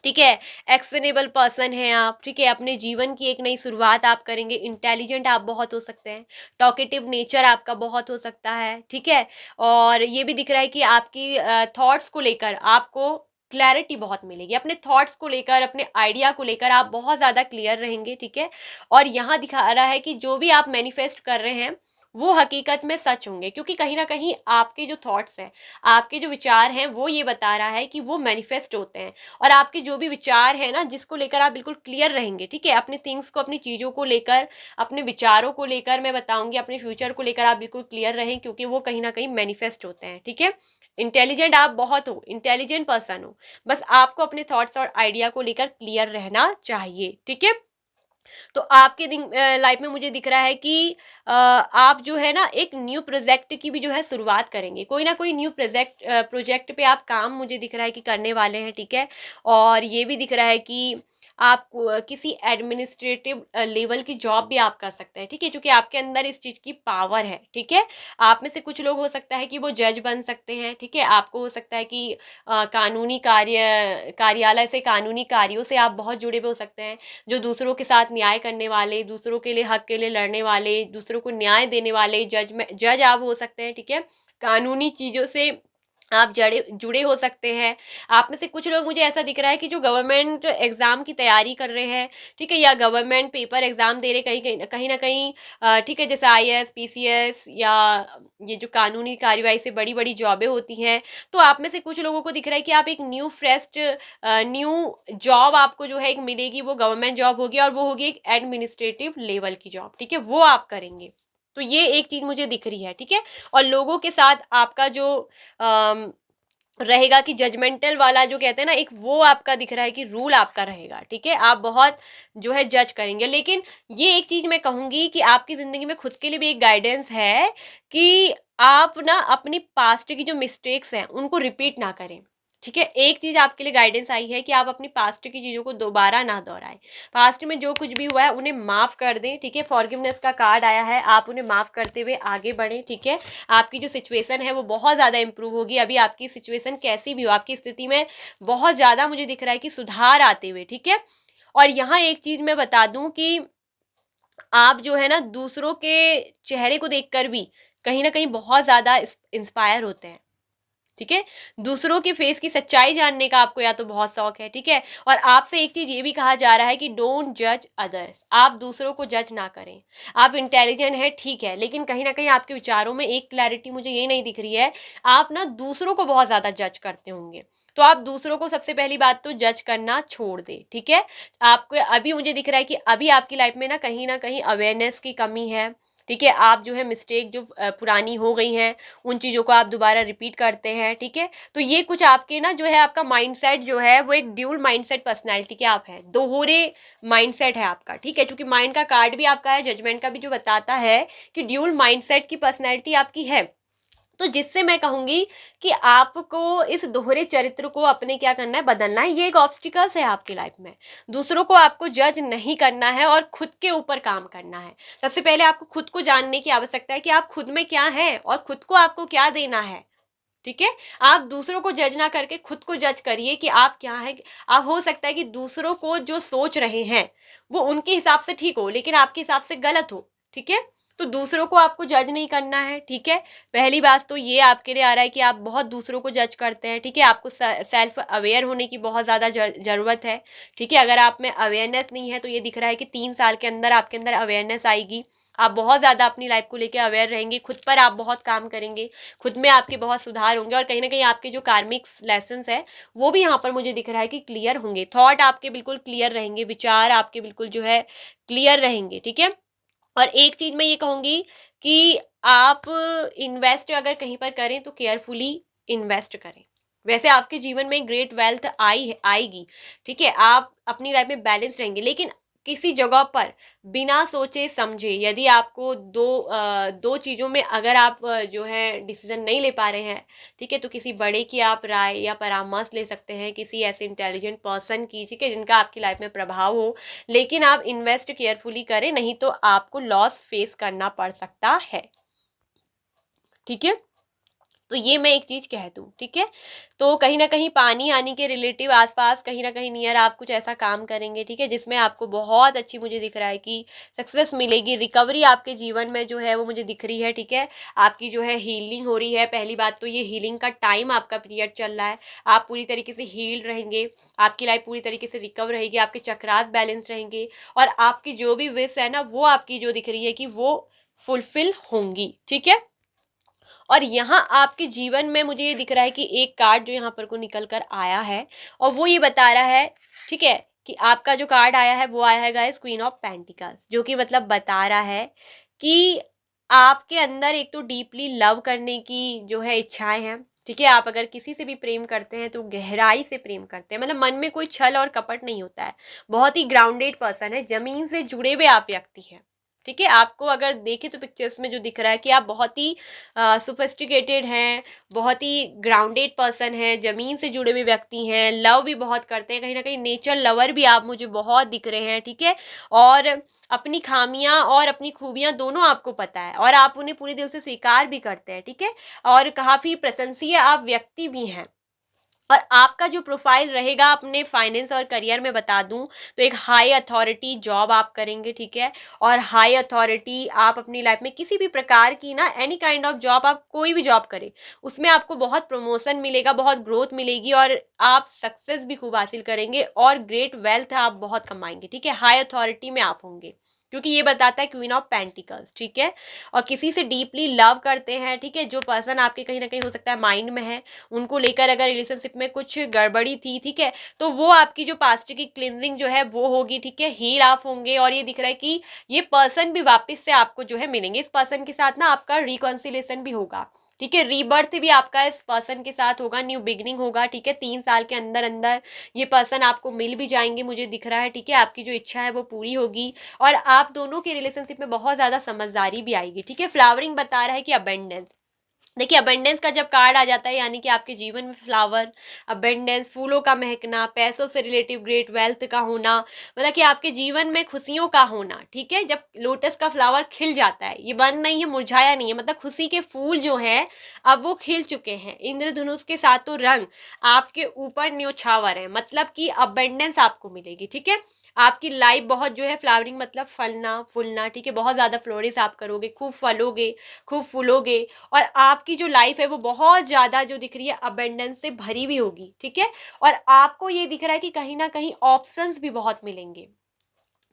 ठीक है। एक्शनेबल पर्सन हैं आप, ठीक है। अपने जीवन की एक नई शुरुआत आप करेंगे। इंटेलिजेंट आप बहुत हो सकते हैं, टॉकेटिव नेचर आपका बहुत हो सकता है, ठीक है। और ये भी दिख रहा है कि आपकी थॉट्स को लेकर आपको क्लैरिटी बहुत मिलेगी, अपने थॉट्स को लेकर, अपने आइडिया को लेकर आप बहुत ज़्यादा क्लियर रहेंगे, ठीक है। और यहाँ दिखा रहा है कि जो भी आप मैनिफेस्ट कर रहे हैं वो हकीकत में सच होंगे, क्योंकि कहीं ना कहीं आपके जो थॉट्स हैं, आपके जो विचार हैं, वो ये बता रहा है कि वो मैनिफेस्ट होते हैं। और आपके जो भी विचार है ना, जिसको लेकर आप बिल्कुल क्लियर रहेंगे, ठीक है, अपने थिंग्स को, अपनी चीज़ों को लेकर, अपने विचारों को लेकर, मैं बताऊंगी अपने फ्यूचर को लेकर आप बिल्कुल क्लियर रहें, क्योंकि वो कहीं ना कहीं मैनिफेस्ट होते हैं, ठीक है। इंटेलिजेंट आप बहुत हो, इंटेलिजेंट पर्सन हो, बस आपको अपने थॉट्स और आइडिया को लेकर क्लियर रहना चाहिए, ठीक है। तो आपके दिन लाइफ में मुझे दिख रहा है कि आप जो है ना एक न्यू प्रोजेक्ट की भी जो है शुरुआत करेंगे, कोई ना कोई न्यू प्रोजेक्ट पे आप काम मुझे दिख रहा है कि करने वाले हैं, ठीक है। और ये भी दिख रहा है कि आप किसी एडमिनिस्ट्रेटिव लेवल की जॉब भी आप कर सकते हैं, ठीक है, क्योंकि आपके अंदर इस चीज़ की पावर है, ठीक है। आप में से कुछ लोग हो सकता है कि वो जज बन सकते हैं, ठीक है। आपको हो सकता है कि कानूनी कार्यालय से, कानूनी कार्यों से आप बहुत जुड़े हुए हो सकते हैं, जो दूसरों के साथ न्याय करने वाले, दूसरों के लिए, हक के लिए लड़ने वाले, दूसरों को न्याय देने वाले जज आप हो सकते हैं, ठीक है। कानूनी चीज़ों से आप जड़े जुड़े हो सकते हैं। आप में से कुछ लोग, मुझे ऐसा दिख रहा है कि जो गवर्नमेंट एग्ज़ाम की तैयारी कर रहे हैं, ठीक है, या गवर्नमेंट पेपर एग्ज़ाम दे रहे, कहीं न कहीं ठीक है, जैसे आईएएस, पीसीएस या ये जो कानूनी कार्यवाही से बड़ी-बड़ी जॉबें होती हैं, तो आप में से कुछ लोगों को दिख रहा है कि आप एक न्यू जॉब आपको जो है एक मिलेगी, वो गवर्नमेंट जॉब होगी और वो होगी एक एडमिनिस्ट्रेटिव लेवल की जॉब, ठीक है, वो आप करेंगे। तो ये एक चीज़ मुझे दिख रही है, ठीक है? और लोगों के साथ आपका जो अम, रहेगा कि जजमेंटल वाला जो कहते हैं ना, एक वो आपका दिख रहा है कि रूल आपका रहेगा, ठीक है? आप बहुत जो है जज करेंगे। लेकिन ये एक चीज़ मैं कहूँगी कि आपकी ज़िंदगी में खुद के लिए भी एक गाइडेंस है कि आप ना अपनी पास्ट की जो मिस्टेक्स हैं, उनको रिपीट ना करें, ठीक है? एक चीज़ आपके लिए गाइडेंस आई है कि आप अपनी पास्ट की चीज़ों को दोबारा ना दोहराएँ। पास्ट में जो कुछ भी हुआ है, उन्हें माफ़ कर दें, ठीक है? फॉरगिवनेस का कार्ड आया है, आप उन्हें माफ़ करते हुए आगे बढ़ें, ठीक है? आपकी जो सिचुएशन है वो बहुत ज़्यादा इम्प्रूव होगी। अभी आपकी सिचुएशन कैसी भी हो, आपकी स्थिति में बहुत ज़्यादा मुझे दिख रहा है कि सुधार आते हुए, ठीक है? और यहाँ एक चीज़ मैं बता दूँ कि आप जो है ना दूसरों के चेहरे को देखकर भी कहीं न कहीं बहुत ज़्यादा इंस्पायर होते हैं। ठीक है? दूसरों के फेस की सच्चाई जानने का आपको या तो बहुत शौक है, ठीक है? और आपसे एक चीज़ ये भी कहा जा रहा है कि डोंट जज अदर्स, आप दूसरों को जज ना करें। आप इंटेलिजेंट हैं, ठीक है, लेकिन कहीं न कहीं आपके विचारों में एक क्लैरिटी मुझे ये नहीं दिख रही है, आप ना दूसरों को बहुत ज़्यादा जज करते होंगे। तो आप दूसरों को सबसे पहली बात तो जज करना छोड़ दें, ठीक है? आपको अभी मुझे दिख रहा है कि अभी आपकी लाइफ में ना कहीं अवेयरनेस की कमी है, ठीक है? आप जो है मिस्टेक जो पुरानी हो गई हैं, उन चीज़ों को आप दोबारा रिपीट करते हैं, ठीक है? तो ये कुछ आपके ना जो है आपका माइंडसेट जो है वो एक ड्यूल माइंडसेट पर्सनैलिटी के आप हैं, दोहरे माइंडसेट है आपका, ठीक है? चूँकि माइंड का कार्ड भी आपका है, जजमेंट का भी, जो बताता है कि ड्यूल माइंडसेट की पर्सनैलिटी आपकी है। तो जिससे मैं कहूँगी कि आपको इस दोहरे चरित्र को अपने क्या करना है, बदलना है। ये एक ऑब्स्टिकल्स है आपकी लाइफ में। दूसरों को आपको जज नहीं करना है और खुद के ऊपर काम करना है। सबसे पहले आपको खुद को जानने की आवश्यकता है कि आप खुद में क्या हैं और खुद को आपको क्या देना है। ठीक है? आप दूसरों को जज ना करके खुद को जज करिए कि आप क्या हैं। आप, हो सकता है कि दूसरों को जो सोच रहे हैं, वो उनके हिसाब से ठीक हो, लेकिन आपके हिसाब से गलत हो। ठीक है? तो दूसरों को आपको जज नहीं करना है, ठीक है? पहली बात तो ये आपके लिए आ रहा है कि आप बहुत दूसरों को जज करते हैं, ठीक है? आपको सेल्फ अवेयर होने की बहुत ज़्यादा ज़रूरत है, ठीक है? अगर आप में अवेयरनेस नहीं है, तो ये दिख रहा है कि 3 साल के अंदर आपके अंदर अवेयरनेस आएगी। आप बहुत ज़्यादा अपनी लाइफ को लेके अवेयर रहेंगे, खुद पर आप बहुत काम करेंगे, खुद में आपके बहुत सुधार होंगे और कहीं न कहीं आपके जो कार्मिक्स लेसन्स हैं, वो भी यहाँ पर मुझे दिख रहा है कि क्लियर होंगे। थॉट आपके बिल्कुल क्लियर रहेंगे, विचार आपके बिल्कुल जो है क्लियर रहेंगे, ठीक है? और एक चीज़ मैं ये कहूँगी कि आप इन्वेस्ट अगर कहीं पर करें तो केयरफुली इन्वेस्ट करें। वैसे आपके जीवन में ग्रेट वेल्थ आएगी, ठीक है? आप अपनी लाइफ में बैलेंस रहेंगे, लेकिन किसी जगह पर बिना सोचे समझे यदि आपको दो चीज़ों में अगर आप जो है डिसीज़न नहीं ले पा रहे हैं, ठीक है? तो किसी बड़े की आप राय या परामर्श ले सकते हैं, किसी ऐसे इंटेलिजेंट पर्सन की, ठीक है? जिनका आपकी लाइफ में प्रभाव हो, लेकिन आप इन्वेस्ट केयरफुली करें, नहीं तो आपको लॉस फेस करना पड़ सकता है, ठीक है? तो ये मैं एक चीज़ कह दूँ, ठीक है? तो कहीं न कहीं पानी आने के रिलेटिव आस-पास कहीं न कहीं नियर आप कुछ ऐसा काम करेंगे, ठीक है? जिसमें आपको बहुत अच्छी, मुझे दिख रहा है कि सक्सेस मिलेगी, रिकवरी आपके जीवन में जो है वो मुझे दिख रही है, ठीक है? आपकी जो है हीलिंग हो रही है, पहली बात तो ये हीलिंग का टाइम आपका पीरियड चल रहा है, आप पूरी तरीके से हील्ड रहेंगे, आपकी लाइफ पूरी तरीके से रिकवर रहेगी, आपके चक्रास बैलेंस रहेंगे और आपकी जो भी विश है ना, वो आपकी जो दिख रही है कि वो फुलफिल होंगी, ठीक है? और यहाँ आपके जीवन में मुझे ये दिख रहा है कि एक कार्ड जो यहाँ पर को निकल कर आया है और वो ये बता रहा है, ठीक है, कि आपका जो कार्ड आया है वो आया है गाइस क्वीन ऑफ पेंटिकल्स, जो कि मतलब बता रहा है कि आपके अंदर एक तो डीपली लव करने की जो है इच्छाएं हैं, ठीक है? आप अगर किसी से भी प्रेम करते हैं तो गहराई से प्रेम करते हैं, मतलब मन में कोई छल और कपट नहीं होता है, बहुत ही ग्राउंडेड पर्सन है, जमीन से जुड़े हुए आप व्यक्ति हैं, ठीक है? आपको अगर देखें तो पिक्चर्स में जो दिख रहा है कि आप बहुत ही सोफिस्टिकेटेड हैं, बहुत ही ग्राउंडेड पर्सन हैं, ज़मीन से जुड़े हुए व्यक्ति हैं, लव भी बहुत करते हैं, कहीं न कहीं नेचर लवर भी आप मुझे बहुत दिख रहे हैं, ठीक है? और अपनी खामियाँ और अपनी खूबियाँ दोनों आपको पता है और आप उन्हें पूरे दिल से स्वीकार भी करते हैं, ठीक है? और काफ़ी प्रशंसीय आप व्यक्ति भी हैं। और आपका जो प्रोफाइल रहेगा अपने फाइनेंस और करियर में बता दूं तो एक हाई अथॉरिटी जॉब आप करेंगे, ठीक है। और हाई अथॉरिटी आप अपनी लाइफ में किसी भी प्रकार की ना एनी काइंड ऑफ जॉब, आप कोई भी जॉब करें उसमें आपको बहुत प्रमोशन मिलेगा, बहुत ग्रोथ मिलेगी और आप सक्सेस भी खूब हासिल करेंगे और ग्रेट वेल्थ आप बहुत कमाएंगे, ठीक है। हाई अथॉरिटी में आप होंगे क्योंकि ये बताता है क्वीन ऑफ पेंटिकल्स, ठीक है। और किसी से डीपली लव करते हैं, ठीक है। जो पर्सन आपके कहीं ना कहीं हो सकता है माइंड में है, उनको लेकर अगर रिलेशनशिप में कुछ गड़बड़ी थी, ठीक है, तो वो आपकी जो पास्ट की क्लिनजिंग जो है वो होगी, ठीक है। हील आप होंगे और ये दिख रहा है कि ये पर्सन भी वापस से आपको जो है मिलेंगे। इस पर्सन के साथ ना आपका रिकॉन्सिलेशन भी होगा, ठीक है। रीबर्थ भी आपका इस पर्सन के साथ होगा, न्यू बिगनिंग होगा, ठीक है। 3 साल के अंदर अंदर ये पर्सन आपको मिल भी जाएंगे, मुझे दिख रहा है, ठीक है। आपकी जो इच्छा है वो पूरी होगी और आप दोनों के रिलेशनशिप में बहुत ज्यादा समझदारी भी आएगी, ठीक है। फ्लावरिंग बता रहा है कि अबेंडेंस, देखिए अबेंडेंस का जब कार्ड आ जाता है यानी कि आपके जीवन में फ्लावर, अबेंडेंस, फूलों का महकना, पैसों से रिलेटिव ग्रेट वेल्थ का होना, मतलब कि आपके जीवन में खुशियों का होना, ठीक है। जब लोटस का फ्लावर खिल जाता है, ये बंद नहीं है, मुरझाया नहीं है, मतलब खुशी के फूल जो हैं अब वो खिल चुके हैं। इंद्रधनुष के सातों रंग आपके ऊपर न्योछावर है, मतलब कि अबेंडेंस आपको मिलेगी, ठीक है। आपकी लाइफ बहुत जो है फ्लावरिंग मतलब फलना फूलना, ठीक है। बहुत ज्यादा फ्लोरिश आप करोगे, खूब फलोगे, खूब फूलोगे और आपकी जो लाइफ है वो बहुत ज़्यादा जो दिख रही है अबेंडेंस से भरी हुई होगी, ठीक है। और आपको ये दिख रहा है कि कहीं ना कहीं ऑप्शंस भी बहुत मिलेंगे,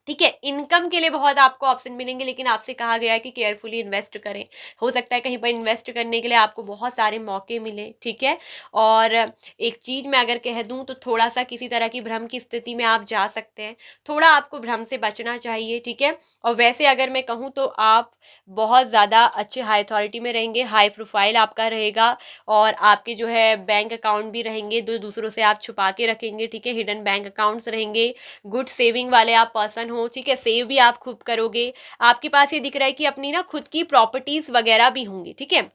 ठीक है। इनकम के लिए बहुत आपको ऑप्शन मिलेंगे, लेकिन आपसे कहा गया है कि केयरफुली इन्वेस्ट करें। हो सकता है कहीं पर इन्वेस्ट करने के लिए आपको बहुत सारे मौके मिले, ठीक है। और एक चीज मैं अगर कह दूं तो थोड़ा सा किसी तरह की भ्रम की स्थिति में आप जा सकते हैं, थोड़ा आपको भ्रम से बचना चाहिए, ठीक है। और वैसे अगर मैं कहूँ तो आप बहुत ज़्यादा अच्छे हाई अथॉरिटी में रहेंगे, हाई प्रोफाइल आपका रहेगा और आपके जो है बैंक अकाउंट भी रहेंगे जो दूसरों से आप छुपा के रखेंगे, ठीक है। हिडन बैंक अकाउंट्स रहेंगे, गुड सेविंग वाले आप पर्सन हो, ठीक है। सेव भी आप खूब करोगे। आपके पास ये दिख रहा है कि अपनी ना खुद की प्रॉपर्टीज वगैरह भी होंगी, ठीक है।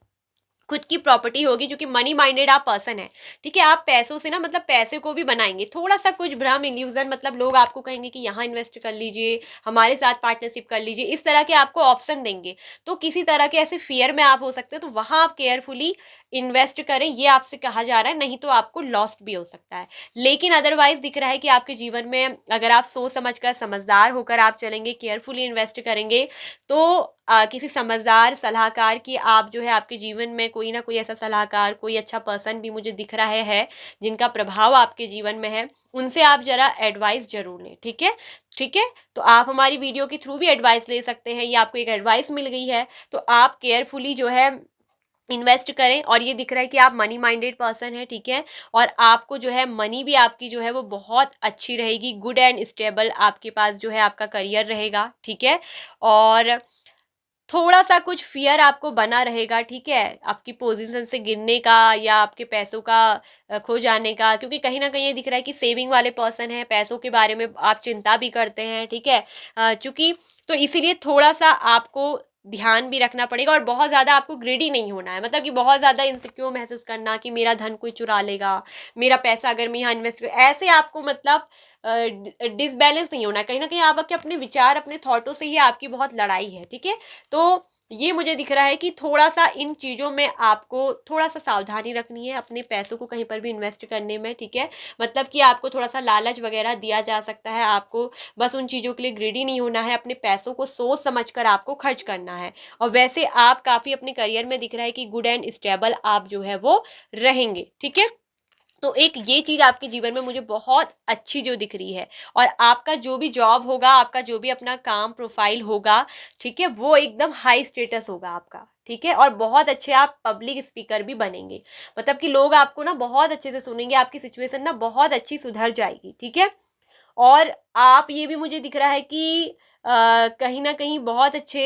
खुद की प्रॉपर्टी होगी जो कि मनी माइंडेड आप पर्सन है, ठीक है। आप पैसों से ना मतलब पैसे को भी बनाएंगे, थोड़ा सा कुछ भ्रम इल्यूजन, मतलब लोग आपको कहेंगे कि यहाँ इन्वेस्ट कर लीजिए, हमारे साथ पार्टनरशिप कर लीजिए, इस तरह के आपको ऑप्शन देंगे। तो किसी तरह के ऐसे फियर में आप हो सकते हैं, तो वहां आप केयरफुली इन्वेस्ट करें, ये आपसे कहा जा रहा है, नहीं तो आपको लॉस्ट भी हो सकता है। लेकिन अदरवाइज दिख रहा है कि आपके जीवन में अगर आप सोच समझकर समझदार होकर आप चलेंगे, केयरफुली इन्वेस्ट करेंगे, तो किसी समझदार सलाहकार की आप जो है आपके जीवन में कोई ना कोई ऐसा सलाहकार, कोई अच्छा पर्सन भी मुझे दिख रहा है जिनका प्रभाव आपके जीवन में है, उनसे आप जरा एडवाइस जरूर लें, ठीक है। ठीक है, तो आप हमारी वीडियो के थ्रू भी एडवाइस ले सकते हैं, ये आपको एक एडवाइस मिल गई है तो आप केयरफुली जो है इन्वेस्ट करें। और ये दिख रहा है कि आप मनी माइंडेड पर्सन है, ठीक है। और आपको जो है मनी भी आपकी जो है वो बहुत अच्छी रहेगी, गुड एंड स्टेबल आपके पास जो है आपका करियर रहेगा, ठीक है। और थोड़ा सा कुछ फियर आपको बना रहेगा, ठीक है, आपकी पोजीशन से गिरने का या आपके पैसों का खो जाने का, क्योंकि कहीं ना कहीं ये दिख रहा है कि सेविंग वाले पर्सन है, पैसों के बारे में आप चिंता भी करते हैं, ठीक है। चूंकि तो इसीलिए थोड़ा सा आपको ध्यान भी रखना पड़ेगा और बहुत ज़्यादा आपको ग्रेडी नहीं होना है, मतलब कि बहुत ज़्यादा इनसिक्योर महसूस करना कि मेरा धन कोई चुरा लेगा, मेरा पैसा अगर मैं यहाँ इन्वेस्ट कर, ऐसे आपको मतलब डिसबैलेंस नहीं होना है। कहीं ना कहीं आपके अपने विचार अपने थॉटों से ही आपकी बहुत लड़ाई है, ठीक है। तो ये मुझे दिख रहा है कि थोड़ा सा इन चीज़ों में आपको थोड़ा सा सावधानी रखनी है अपने पैसों को कहीं पर भी इन्वेस्ट करने में, ठीक है। मतलब कि आपको थोड़ा सा लालच वगैरह दिया जा सकता है, आपको बस उन चीज़ों के लिए ग्रीडी नहीं होना है, अपने पैसों को सोच समझ कर आपको खर्च करना है। और वैसे आप काफ़ी अपने करियर में दिख रहा है कि गुड एंड स्टेबल आप जो है वो रहेंगे, ठीक है। तो एक ये चीज आपके जीवन में मुझे बहुत अच्छी जो दिख रही है। और आपका जो भी जॉब होगा, आपका जो भी अपना काम प्रोफाइल होगा, ठीक है, वो एकदम हाई स्टेटस होगा आपका, ठीक है। और बहुत अच्छे आप पब्लिक स्पीकर भी बनेंगे, मतलब कि लोग आपको ना बहुत अच्छे से सुनेंगे, आपकी सिचुएशन ना बहुत अच्छी सुधर जाएगी, ठीक है। और आप ये भी मुझे दिख रहा है कि कहीं ना कहीं बहुत अच्छे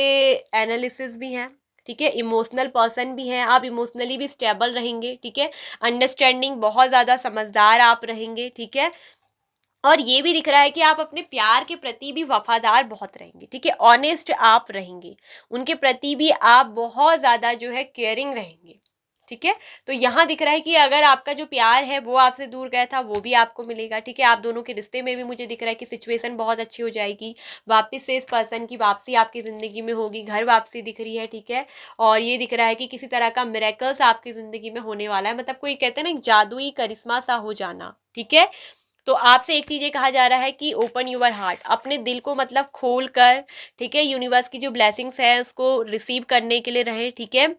एनालिसिस भी हैं, ठीक है। इमोशनल पर्सन भी हैं, आप इमोशनली भी स्टेबल रहेंगे, ठीक है। अंडरस्टैंडिंग बहुत ज़्यादा समझदार आप रहेंगे, ठीक है। और ये भी दिख रहा है कि आप अपने प्यार के प्रति भी वफादार बहुत रहेंगे, ठीक है। ऑनेस्ट आप रहेंगे, उनके प्रति भी आप बहुत ज़्यादा जो है केयरिंग रहेंगे, ठीक है। तो यहाँ दिख रहा है कि अगर आपका जो प्यार है वो आपसे दूर गया था, वो भी आपको मिलेगा। ठीक है, आप दोनों के रिश्ते में भी मुझे दिख रहा है कि सिचुएशन बहुत अच्छी हो जाएगी, वापस से इस पर्सन की वापसी आपकी ज़िंदगी में होगी, घर वापसी दिख रही है। ठीक है, और ये दिख रहा है कि किसी तरह का मिरेकल्स आपकी ज़िंदगी में होने वाला है, मतलब कोई कहते हैं ना एक जादुई करिश्मा सा हो जाना। ठीक है, तो आपसे एक चीज़ ये कहा जा रहा है कि ओपन यूर हार्ट, अपने दिल को मतलब खोल कर, ठीक है, यूनिवर्स की जो ब्लेसिंग्स है उसको रिसीव करने के लिए रहे। ठीक है,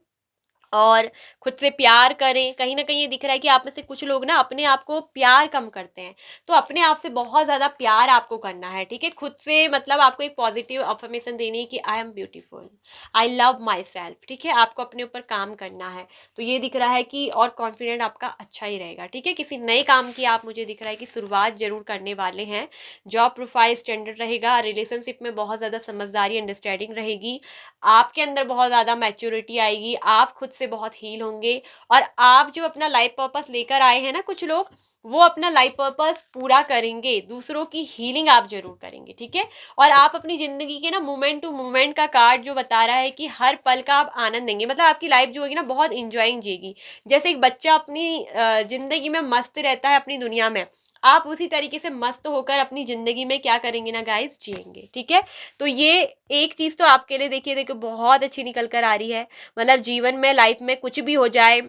और खुद से प्यार करें। कहीं ना कहीं ये दिख रहा है कि आप में से कुछ लोग ना अपने आप को प्यार कम करते हैं, तो अपने आप से बहुत ज़्यादा प्यार आपको करना है। ठीक है, खुद से मतलब आपको एक पॉजिटिव अफर्मेशन देनी है कि I am beautiful, I love my self. ठीक है, आपको अपने ऊपर काम करना है। तो ये दिख रहा है कि और कॉन्फिडेंट आपका अच्छा ही रहेगा। ठीक है, किसी नए काम की आप मुझे दिख रहा है कि शुरुआत जरूर करने वाले हैं। जॉब प्रोफाइल स्टैंडर्ड रहेगा, रिलेशनशिप में बहुत ज़्यादा समझदारी अंडरस्टैंडिंग रहेगी, आपके अंदर बहुत ज़्यादा मैच्योरिटी आएगी, आप खुद से बहुत हील होंगे, और आप जो अपना लाइफ पर्पस लेकर आए हैं ना कुछ लोग, वो अपना लाइफ पर्पस पूरा करेंगे, दूसरों की हीलिंग आप जरूर करेंगे। ठीक है, और आप अपनी ज़िंदगी के ना मोमेंट टू मोमेंट का कार्ड जो बता रहा है कि हर पल का आप आनंद देंगे, मतलब आपकी लाइफ जो होगी ना बहुत इंजॉइंग जिएगी। जैसे एक बच्चा अपनी ज़िंदगी में मस्त रहता है अपनी दुनिया में, आप उसी तरीके से मस्त होकर अपनी ज़िंदगी में क्या करेंगे ना गाइस, जिएंगे। ठीक है, तो ये एक चीज़ तो आपके लिए देखिए देखिए बहुत अच्छी निकल कर आ रही है। मतलब जीवन में लाइफ में कुछ भी हो जाए,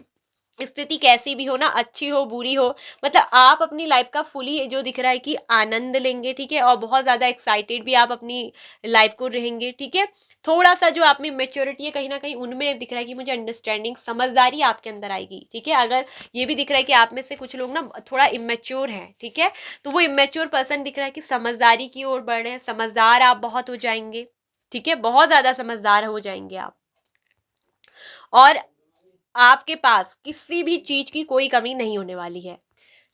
स्थिति कैसी भी हो ना, अच्छी हो बुरी हो, मतलब आप अपनी लाइफ का फुली जो दिख रहा है कि आनंद लेंगे। ठीक है, और बहुत ज़्यादा एक्साइटेड भी आप अपनी लाइफ को रहेंगे। ठीक है, थोड़ा सा जो आप में मेच्योरिटी है कहीं ना कहीं उनमें दिख रहा है कि मुझे अंडरस्टैंडिंग समझदारी आपके अंदर आएगी। ठीक है, अगर ये भी दिख रहा है कि आप में से कुछ लोग ना थोड़ा इमेच्योर है, ठीक है, तो वो इमेच्योर पर्सन दिख रहा है कि समझदारी की ओर बढ़ रहे हैं, समझदार आप बहुत हो जाएंगे। ठीक है, बहुत ज़्यादा समझदार हो जाएंगे आप, और आपके पास किसी भी चीज की कोई कमी नहीं होने वाली है।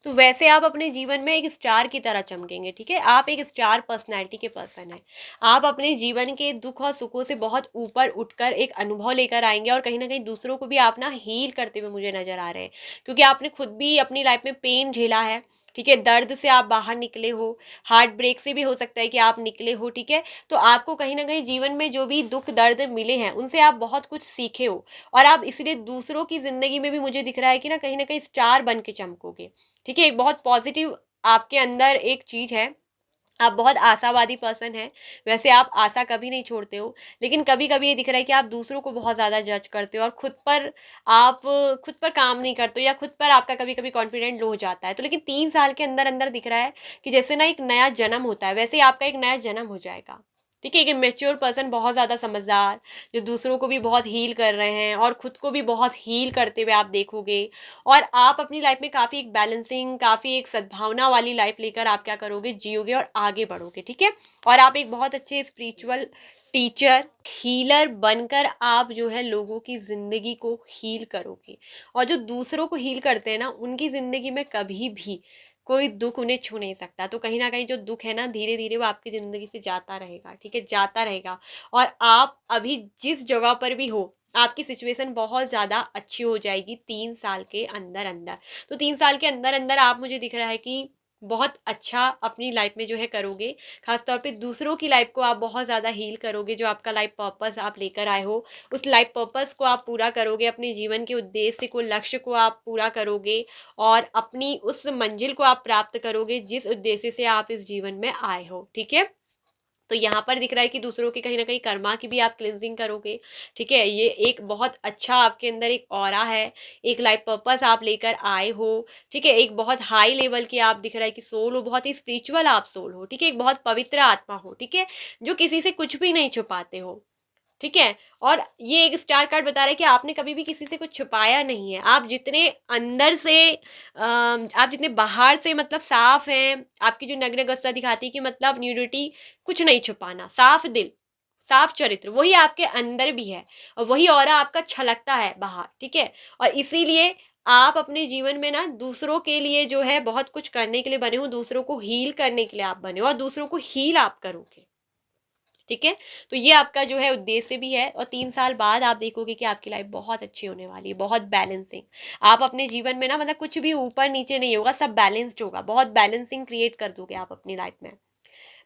तो वैसे आप अपने जीवन में एक स्टार की तरह चमकेंगे। ठीक है, आप एक स्टार पर्सनैलिटी के पर्सन हैं। आप अपने जीवन के दुख और सुखों से बहुत ऊपर उठकर एक अनुभव लेकर आएंगे, और कहीं ना कहीं दूसरों को भी आप ना हील करते हुए मुझे नजर आ रहे हैं, क्योंकि आपने खुद भी अपनी लाइफ में पेन झेला है। ठीक है, दर्द से आप बाहर निकले हो, हार्ट ब्रेक से भी हो सकता है कि आप निकले हो। ठीक है, तो आपको कहीं ना कहीं जीवन में जो भी दुख दर्द मिले हैं उनसे आप बहुत कुछ सीखे हो, और आप इसलिए दूसरों की जिंदगी में भी मुझे दिख रहा है कि ना कहीं स्टार बन के चमकोगे। ठीक है, एक बहुत पॉजिटिव आपके अंदर एक चीज है, आप बहुत आशावादी पर्सन हैं। वैसे आप आशा कभी नहीं छोड़ते हो, लेकिन कभी कभी ये दिख रहा है कि आप दूसरों को बहुत ज़्यादा जज करते हो, और आप खुद पर काम नहीं करते हो, या खुद पर आपका कभी कभी कॉन्फिडेंट लो हो जाता है। तो लेकिन 3 साल के अंदर अंदर दिख रहा है कि जैसे ना एक नया जन्म होता है, वैसे ही आपका एक नया जन्म हो जाएगा। ठीक है, एक मेच्योर पर्सन, बहुत ज़्यादा समझदार, जो दूसरों को भी बहुत हील कर रहे हैं और खुद को भी बहुत हील करते हुए आप देखोगे, और आप अपनी लाइफ में काफ़ी एक बैलेंसिंग, काफ़ी एक सद्भावना वाली लाइफ लेकर आप क्या करोगे, जियोगे और आगे बढ़ोगे। ठीक है, और आप एक बहुत अच्छे स्पिरिचुअल टीचर, हीलर बनकर आप जो है लोगों की ज़िंदगी को हील करोगे, और जो दूसरों को हील करते हैं ना उनकी ज़िंदगी में कभी भी कोई दुख उन्हें छू नहीं सकता। तो कहीं ना कहीं जो दुख है ना धीरे धीरे वो आपकी ज़िंदगी से जाता रहेगा। ठीक है, जाता रहेगा, और आप अभी जिस जगह पर भी हो आपकी सिचुएशन बहुत ज़्यादा अच्छी हो जाएगी 3 साल के अंदर अंदर। तो 3 साल के अंदर अंदर आप मुझे दिख रहा है कि बहुत अच्छा अपनी लाइफ में जो है करोगे, खासतौर पे दूसरों की लाइफ को आप बहुत ज़्यादा हील करोगे। जो आपका लाइफ पर्पस आप लेकर आए हो उस लाइफ पर्पस को आप पूरा करोगे, अपने जीवन के उद्देश्य को, लक्ष्य को आप पूरा करोगे, और अपनी उस मंजिल को आप प्राप्त करोगे जिस उद्देश्य से आप इस जीवन में आए हो। ठीक है, तो यहाँ पर दिख रहा है कि दूसरों की कहीं ना कहीं कर्मा की भी आप क्लिनजिंग करोगे। ठीक है, ये एक बहुत अच्छा आपके अंदर एक ऑरा है, एक लाइफ पर्पस आप लेकर आए हो। ठीक है, एक बहुत हाई लेवल की आप दिख रहा है कि सोल हो, बहुत ही स्पिरिचुअल आप सोल हो। ठीक है, एक बहुत पवित्र आत्मा हो। ठीक है, जो किसी से कुछ भी नहीं छुपाते हो। ठीक है, और ये एक स्टार कार्ड बता रहा है कि आपने कभी भी किसी से कुछ छुपाया नहीं है। आप जितने अंदर से आप जितने बाहर से मतलब साफ हैं, आपकी जो नग्न अवस्था दिखाती है कि मतलब न्यूडिटी, कुछ नहीं छुपाना, साफ दिल, साफ चरित्र, वही आपके अंदर भी है, और वही ऑरा आपका छलकता है बाहर। ठीक है, और इसीलिए आप अपने जीवन में ना दूसरों के लिए जो है बहुत कुछ करने के लिए बने हो, दूसरों को हील करने के लिए आप बने हो, और दूसरों को हील आप करोगे। ठीक है, तो ये आपका जो है उद्देश्य भी है, और 3 साल बाद आप देखोगे कि आपकी लाइफ बहुत अच्छी होने वाली है, बहुत बैलेंसिंग। आप अपने जीवन में ना मतलब कुछ भी ऊपर नीचे नहीं होगा, सब बैलेंस्ड होगा, बहुत बैलेंसिंग क्रिएट कर दोगे आप अपनी लाइफ में।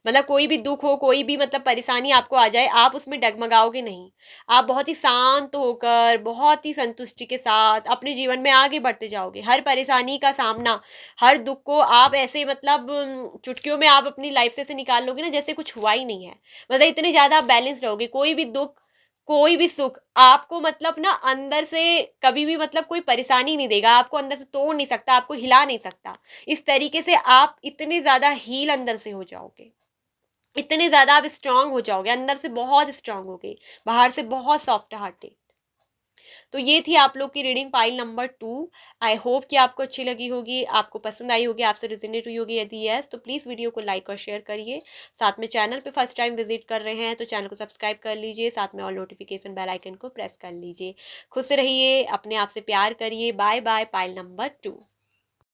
मतलब कोई भी दुख हो, कोई भी मतलब परेशानी आपको आ जाए, आप उसमें डगमगाओगे नहीं। आप बहुत ही शांत होकर, बहुत ही संतुष्टि के साथ अपने जीवन में आगे बढ़ते जाओगे। हर परेशानी का सामना, हर दुख को आप ऐसे मतलब चुटकियों में आप अपनी लाइफ से ऐसे निकाल लोगे ना जैसे कुछ हुआ ही नहीं है। मतलब इतने ज़्यादा आप बैलेंस रहोगे, कोई भी दुख, कोई भी सुख आपको मतलब ना अंदर से कभी भी मतलब कोई परेशानी नहीं देगा, आपको अंदर से तोड़ नहीं सकता, आपको हिला नहीं सकता। इस तरीके से आप इतने ज़्यादा हील अंदर से हो जाओगे, इतने ज़्यादा आप स्ट्रांग हो जाओगे, अंदर से बहुत स्ट्रांग होगे, बाहर से बहुत सॉफ्ट हार्टेड। तो ये थी आप लोग की reading pile number 2। I hope कि आपको अच्छी लगी होगी, आपको पसंद आई होगी, आपसे रिजोनेट हुई होगी। यदि यस तो प्लीज़ वीडियो को लाइक और शेयर करिए। साथ में चैनल पे फर्स्ट टाइम विजिट कर रहे हैं तो चैनल को सब्सक्राइब कर लीजिए, साथ में ऑल नोटिफिकेशन बेल आइकन को प्रेस कर लीजिए। खुश रहिए, अपने आप से प्यार करिए। Bye bye, pile number 2।